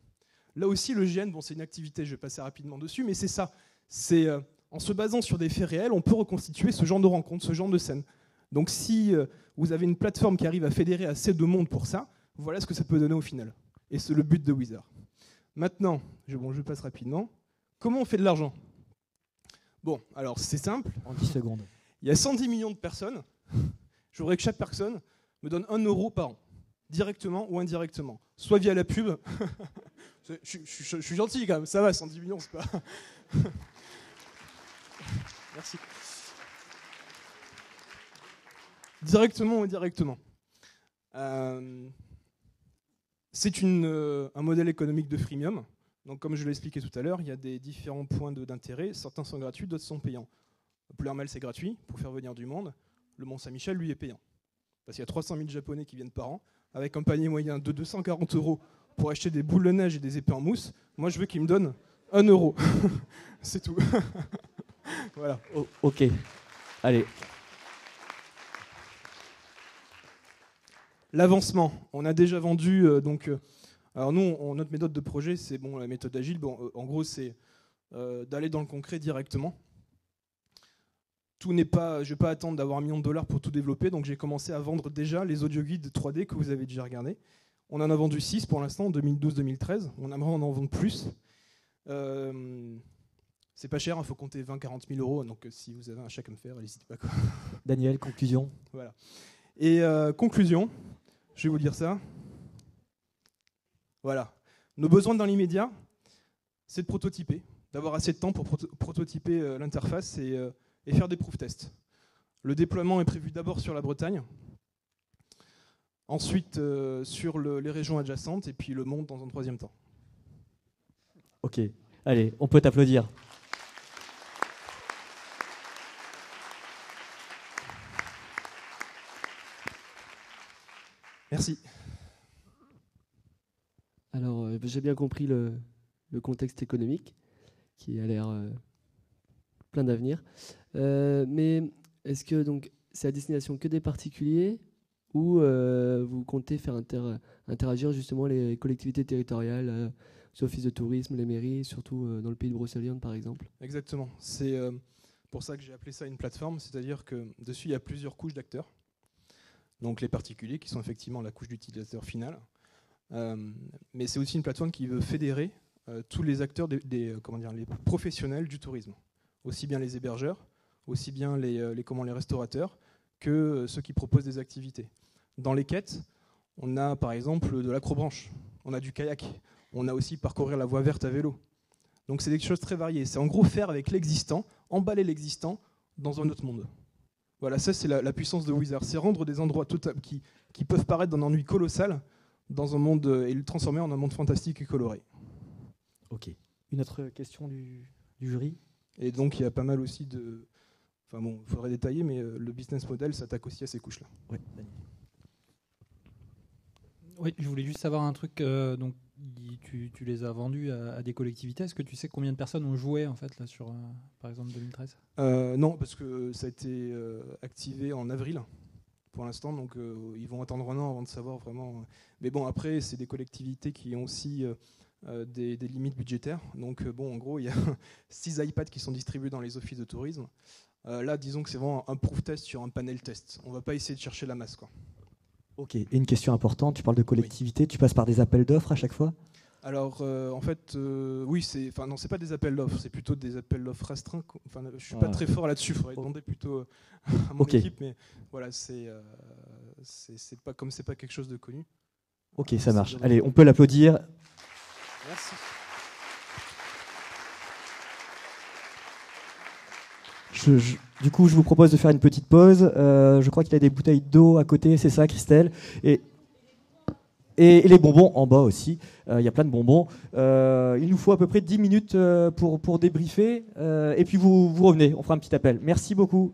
S12: Là aussi, le GN, c'est une activité, je vais passer rapidement dessus, mais c'est ça. C'est en se basant sur des faits réels, on peut reconstituer ce genre de rencontres, ce genre de scènes. Donc si vous avez une plateforme qui arrive à fédérer assez de monde pour ça, voilà ce que ça peut donner au final. Et c'est le but de Wizard. Maintenant, je passe rapidement. Comment on fait de l'argent ? Bon, alors c'est simple.
S1: En 10 secondes.
S12: Il y a 110 millions de personnes. Je voudrais que chaque personne me donne 1 euro par an, directement ou indirectement. Soit via la pub. Je suis gentil quand même, ça va, 110 millions, c'est pas... Merci. Directement ou indirectement. C'est un modèle économique de freemium. Donc, comme je l'ai expliqué tout à l'heure, il y a des différents points d'intérêt. Certains sont gratuits, d'autres sont payants. Pleurmel, c'est gratuit pour faire venir du monde. Le Mont-Saint-Michel, lui, est payant. Parce qu'il y a 300 000 Japonais qui viennent par an, avec un panier moyen de 240 € pour acheter des boules de neige et des épées en mousse. Moi, je veux qu'ils me donnent 1 euro. C'est tout. Voilà.
S1: Oh, ok. Allez.
S12: L'avancement. On a déjà vendu alors nous, notre méthode de projet, c'est la méthode agile. En gros, c'est d'aller dans le concret directement. Je ne vais pas attendre d'avoir $1 million pour tout développer, donc j'ai commencé à vendre déjà les audio guides 3D que vous avez déjà regardés. On en a vendu 6 pour l'instant, en 2012-2013. On aimerait en vendre plus. C'est pas cher, il faut compter 20-40 000 €, donc si vous avez un chèque à me faire, n'hésitez pas.
S1: Daniel, conclusion.
S12: Voilà. Et conclusion, je vais vous dire ça. Voilà. Nos besoins dans l'immédiat, c'est de prototyper, d'avoir assez de temps pour prototyper l'interface et faire des proof tests. Le déploiement est prévu d'abord sur la Bretagne, ensuite sur les régions adjacentes, et puis le monde dans un troisième temps.
S1: Ok, allez, on peut t'applaudir.
S12: Merci.
S3: Alors, j'ai bien compris le contexte économique, qui a l'air plein d'avenir. Mais est-ce que c'est à destination que des particuliers ou vous comptez faire interagir justement les collectivités territoriales, les offices de tourisme, les mairies, surtout dans le pays de Brocéliande par exemple ?
S12: Exactement. C'est pour ça que j'ai appelé ça une plateforme, c'est-à-dire que dessus il y a plusieurs couches d'acteurs. Donc les particuliers qui sont effectivement la couche d'utilisateur final. Mais c'est aussi une plateforme qui veut fédérer tous les acteurs les professionnels du tourisme. Aussi bien les hébergeurs, aussi bien les restaurateurs que ceux qui proposent des activités. Dans les quêtes, on a par exemple de l'acrobranche, on a du kayak, on a aussi parcourir la voie verte à vélo. Donc c'est des choses très variées. C'est en gros faire avec l'existant, emballer l'existant dans un autre monde. Voilà, ça c'est la puissance de Wizard. C'est rendre des endroits qui peuvent paraître d'un ennui colossal dans un monde et le transformer en un monde fantastique et coloré.
S1: Ok. Une autre question du jury ?
S12: Et donc il y a pas mal aussi de... Enfin bon, il faudrait détailler, mais le business model s'attaque aussi à ces couches-là.
S1: Oui,
S2: oui, je voulais juste savoir un truc. Donc, tu les as vendus à des collectivités. Est-ce que tu sais combien de personnes ont joué en fait là sur, par exemple, 2013 ?
S12: Non, parce que ça a été activé en avril pour l'instant, donc ils vont attendre un an avant de savoir vraiment. Mais bon, après, c'est des collectivités qui ont aussi des limites budgétaires. Donc bon, en gros, il y a 6 iPads qui sont distribués dans les offices de tourisme. Là, disons que c'est vraiment un proof test sur un panel test. On ne va pas essayer de chercher la masse, quoi.
S1: Ok, et une question importante, tu parles de collectivité, oui. Tu passes par des appels d'offres à chaque fois ?
S12: Alors, en fait, oui, c'est pas des appels d'offres, c'est plutôt des appels d'offres restreints. Enfin, je suis pas très fort là-dessus, il faudrait demander plutôt à mon équipe, mais voilà, c'est pas comme c'est pas quelque chose de connu.
S1: Ok, ça marche. Allez, on peut l'applaudir.
S12: Merci.
S1: Du coup, je vous propose de faire une petite pause. Je crois qu'il y a des bouteilles d'eau à côté, c'est ça, Christelle ? Et les bonbons en bas aussi. Il y a plein de bonbons. Il nous faut à peu près 10 minutes pour débriefer. Et puis vous revenez, on fera un petit appel. Merci beaucoup.